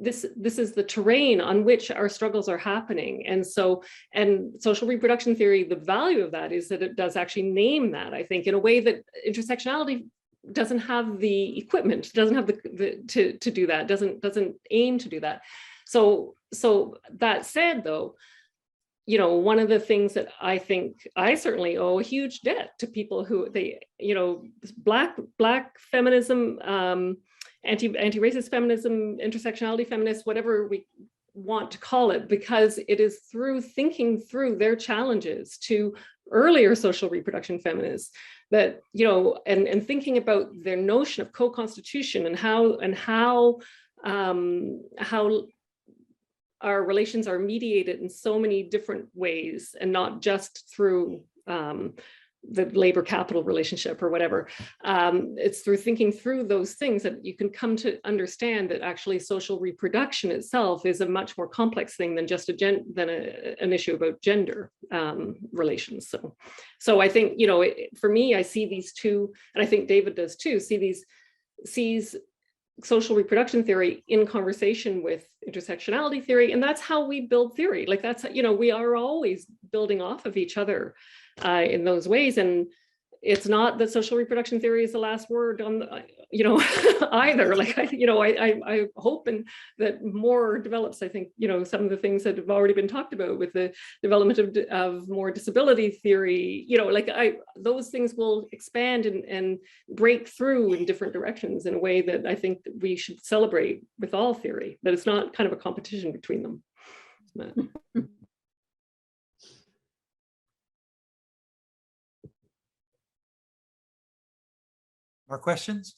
this is the terrain on which our struggles are happening. And social reproduction theory, the value of that is that it does actually name that, I think, in a way that intersectionality doesn't have the equipment, doesn't have to do that, doesn't aim to do that. So that said, though, you know, one of the things that I think I certainly owe a huge debt to people who you know, black feminism, anti-racist feminism, intersectionality feminists, whatever we want to call it, because it is through thinking through their challenges to earlier social reproduction feminists that, you know, and thinking about their notion of co-constitution and how our relations are mediated in so many different ways, and not just through the labor capital relationship or whatever. It's through thinking through those things that you can come to understand that actually social reproduction itself is a much more complex thing than just an issue about gender relations. So I think, you know, for me, I see these two, and I think David does too, sees social reproduction theory in conversation with intersectionality theory, and that's how we build theory. Like that's, you know, we are always building off of each other in those ways. And it's not that social reproduction theory is the last word on the, you know, either. Like, I hope that more develops. I think, you know, some of the things that have already been talked about with the development of more disability theory, you know, like those things will expand and break through in different directions in a way that I think that we should celebrate with all theory, that it's not kind of a competition between them. But. More questions?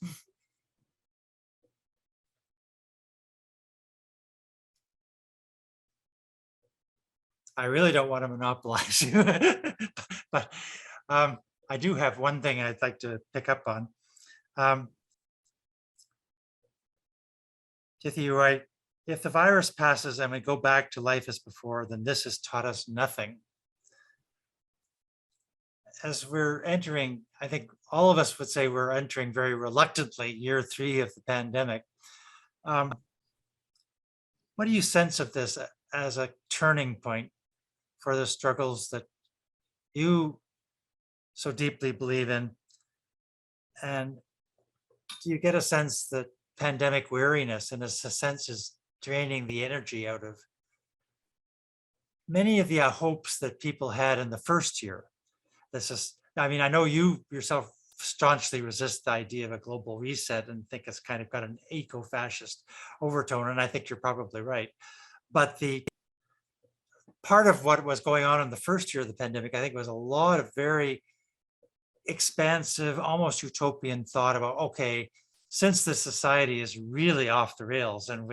I really don't want to monopolize you, but I do have one thing I'd like to pick up on. Tithi, you're right. If the virus passes and we go back to life as before, then this has taught us nothing. As we're entering, I think all of us would say we're entering very reluctantly year 3 of the pandemic. What do you sense of this as a turning point for the struggles that you so deeply believe in? And do you get a sense that pandemic weariness, in a sense, is draining the energy out of many of the hopes that people had in the first year? This is, I mean, I know you yourself staunchly resist the idea of a global reset and think it's kind of got an eco-fascist overtone, and I think you're probably right. But the part of what was going on in the first year of the pandemic, I think, was a lot of very expansive, almost utopian thought about, okay, since this society is really off the rails and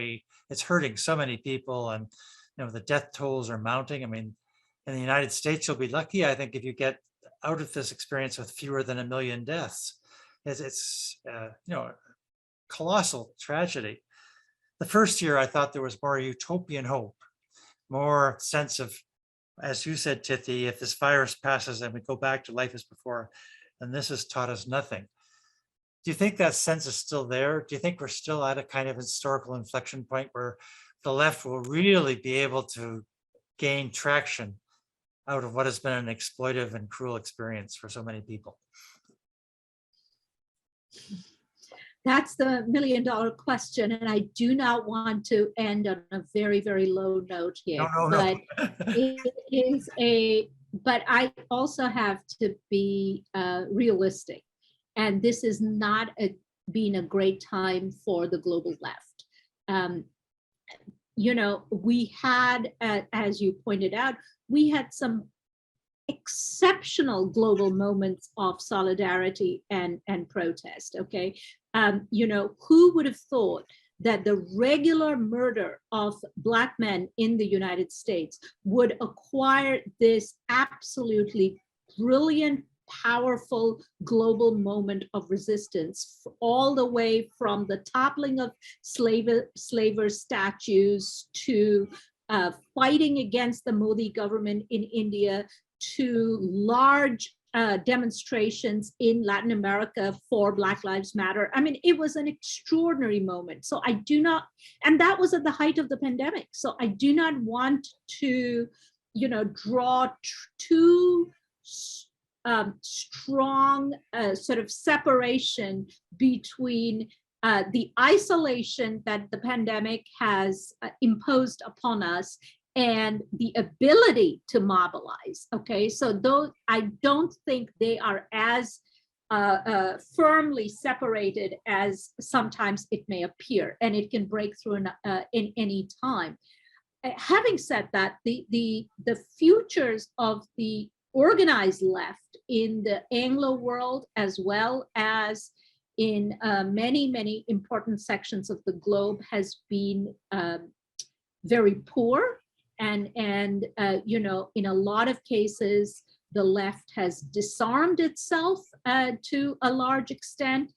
it's hurting so many people, and you know, the death tolls are mounting. I mean, In the United States, you'll be lucky, I think, if you get out of this experience with fewer than 1 million deaths. It's colossal tragedy. The first year, I thought there was more utopian hope, more sense of, as you said, Tithi, if this virus passes and we go back to life as before, then this has taught us nothing. Do you think that sense is still there? Do you think we're still at a kind of historical inflection point where the left will really be able to gain traction out of what has been an exploitive and cruel experience for so many people? That's the $1,000,000 question, and I do not want to end on a very, very low note here. No. But it is but I also have to be realistic, and this is not been a great time for the global left. We had, as you pointed out, we had some exceptional global moments of solidarity and protest. Okay, who would have thought that the regular murder of Black men in the United States would acquire this absolutely brilliant, powerful global moment of resistance, all the way from the toppling of slaver statues to fighting against the Modi government in India, to large demonstrations in Latin America for Black Lives Matter. I mean, it was an extraordinary moment. So I do not, and that was at the height of the pandemic. So I do not want to, draw too strong sort of separation between the isolation that the pandemic has imposed upon us and the ability to mobilize. Okay, so though I don't think they are as firmly separated as sometimes it may appear, and it can break through in any time. Having said that, the futures of the organized left in the Anglo world, as well as in many, many important sections of the globe, has been very poor. And in a lot of cases, the left has disarmed itself to a large extent.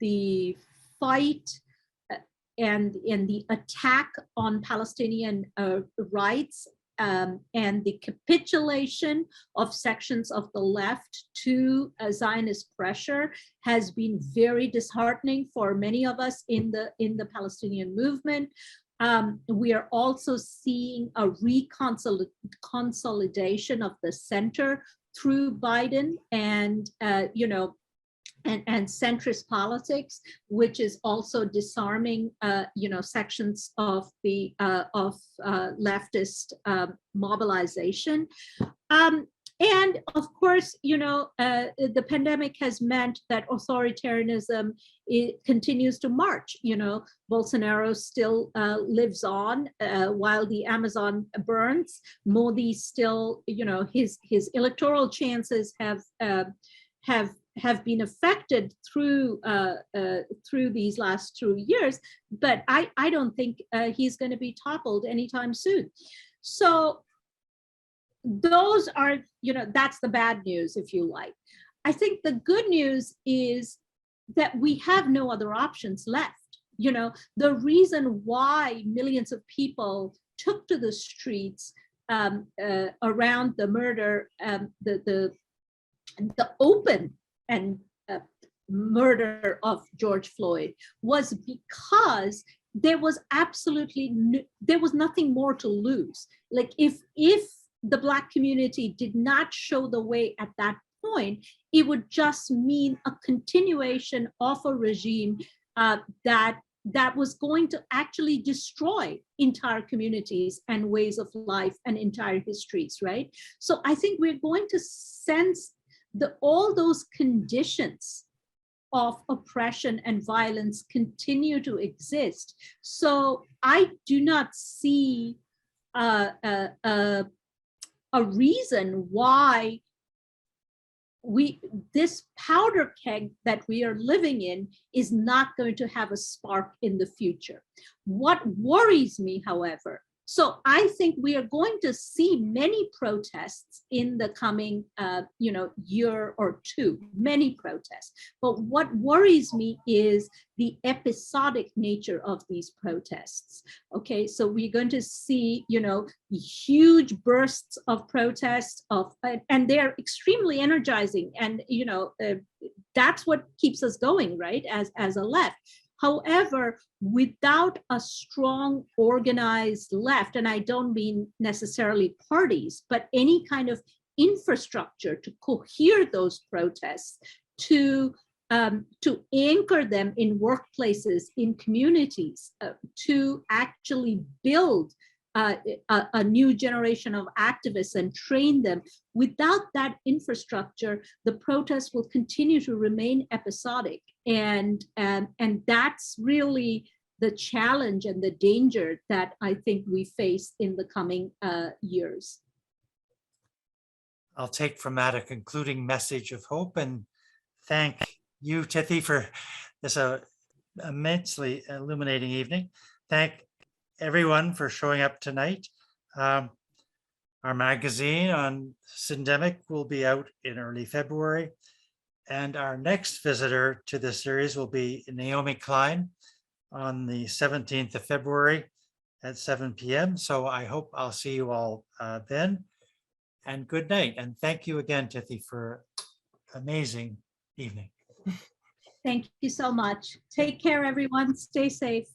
The fight and the attack on Palestinian rights and the capitulation of sections of the left to Zionist pressure has been very disheartening for many of us in the Palestinian movement. We are also seeing a consolidation of the center through Biden and centrist politics, which is also disarming, sections of the leftist mobilization. And of course, the pandemic has meant that authoritarianism continues to march. Bolsonaro still lives on while the Amazon burns. Modi still, his electoral chances have been affected through these last 2 years, but I don't think he's going to be toppled anytime soon. So those are, that's the bad news, if you like. I think the good news is that we have no other options left. The reason why millions of people took to the streets around the murder, the open and murder of George Floyd was because there was nothing more to lose. Like if the Black community did not show the way at that point, it would just mean a continuation of a regime that was going to actually destroy entire communities and ways of life and entire histories, right? So I think we're going to sense all those conditions of oppression and violence continue to exist. So I do not see a reason why this powder keg that we are living in is not going to have a spark in the future. What worries me, however, so I think we are going to see many protests in the coming, year or two, many protests. But what worries me is the episodic nature of these protests. Okay, so we're going to see, huge bursts of protests and they're extremely energizing, and that's what keeps us going, right? As a left. However, without a strong organized left, and I don't mean necessarily parties, but any kind of infrastructure to cohere those protests, to anchor them in workplaces, in communities, to actually build a new generation of activists and train them. Without that infrastructure, the protests will continue to remain episodic. And that's really the challenge and the danger that I think we face in the coming years. I'll take from that a concluding message of hope and thank you, Tithi, for this immensely illuminating evening. Thank everyone for showing up tonight. Our magazine on Syndemic will be out in early February. And our next visitor to the series will be Naomi Klein on the 17th of February at 7 p.m. So I hope I'll see you all then. And good night. And thank you again, Tithi, for an amazing evening. Thank you so much. Take care, everyone. Stay safe.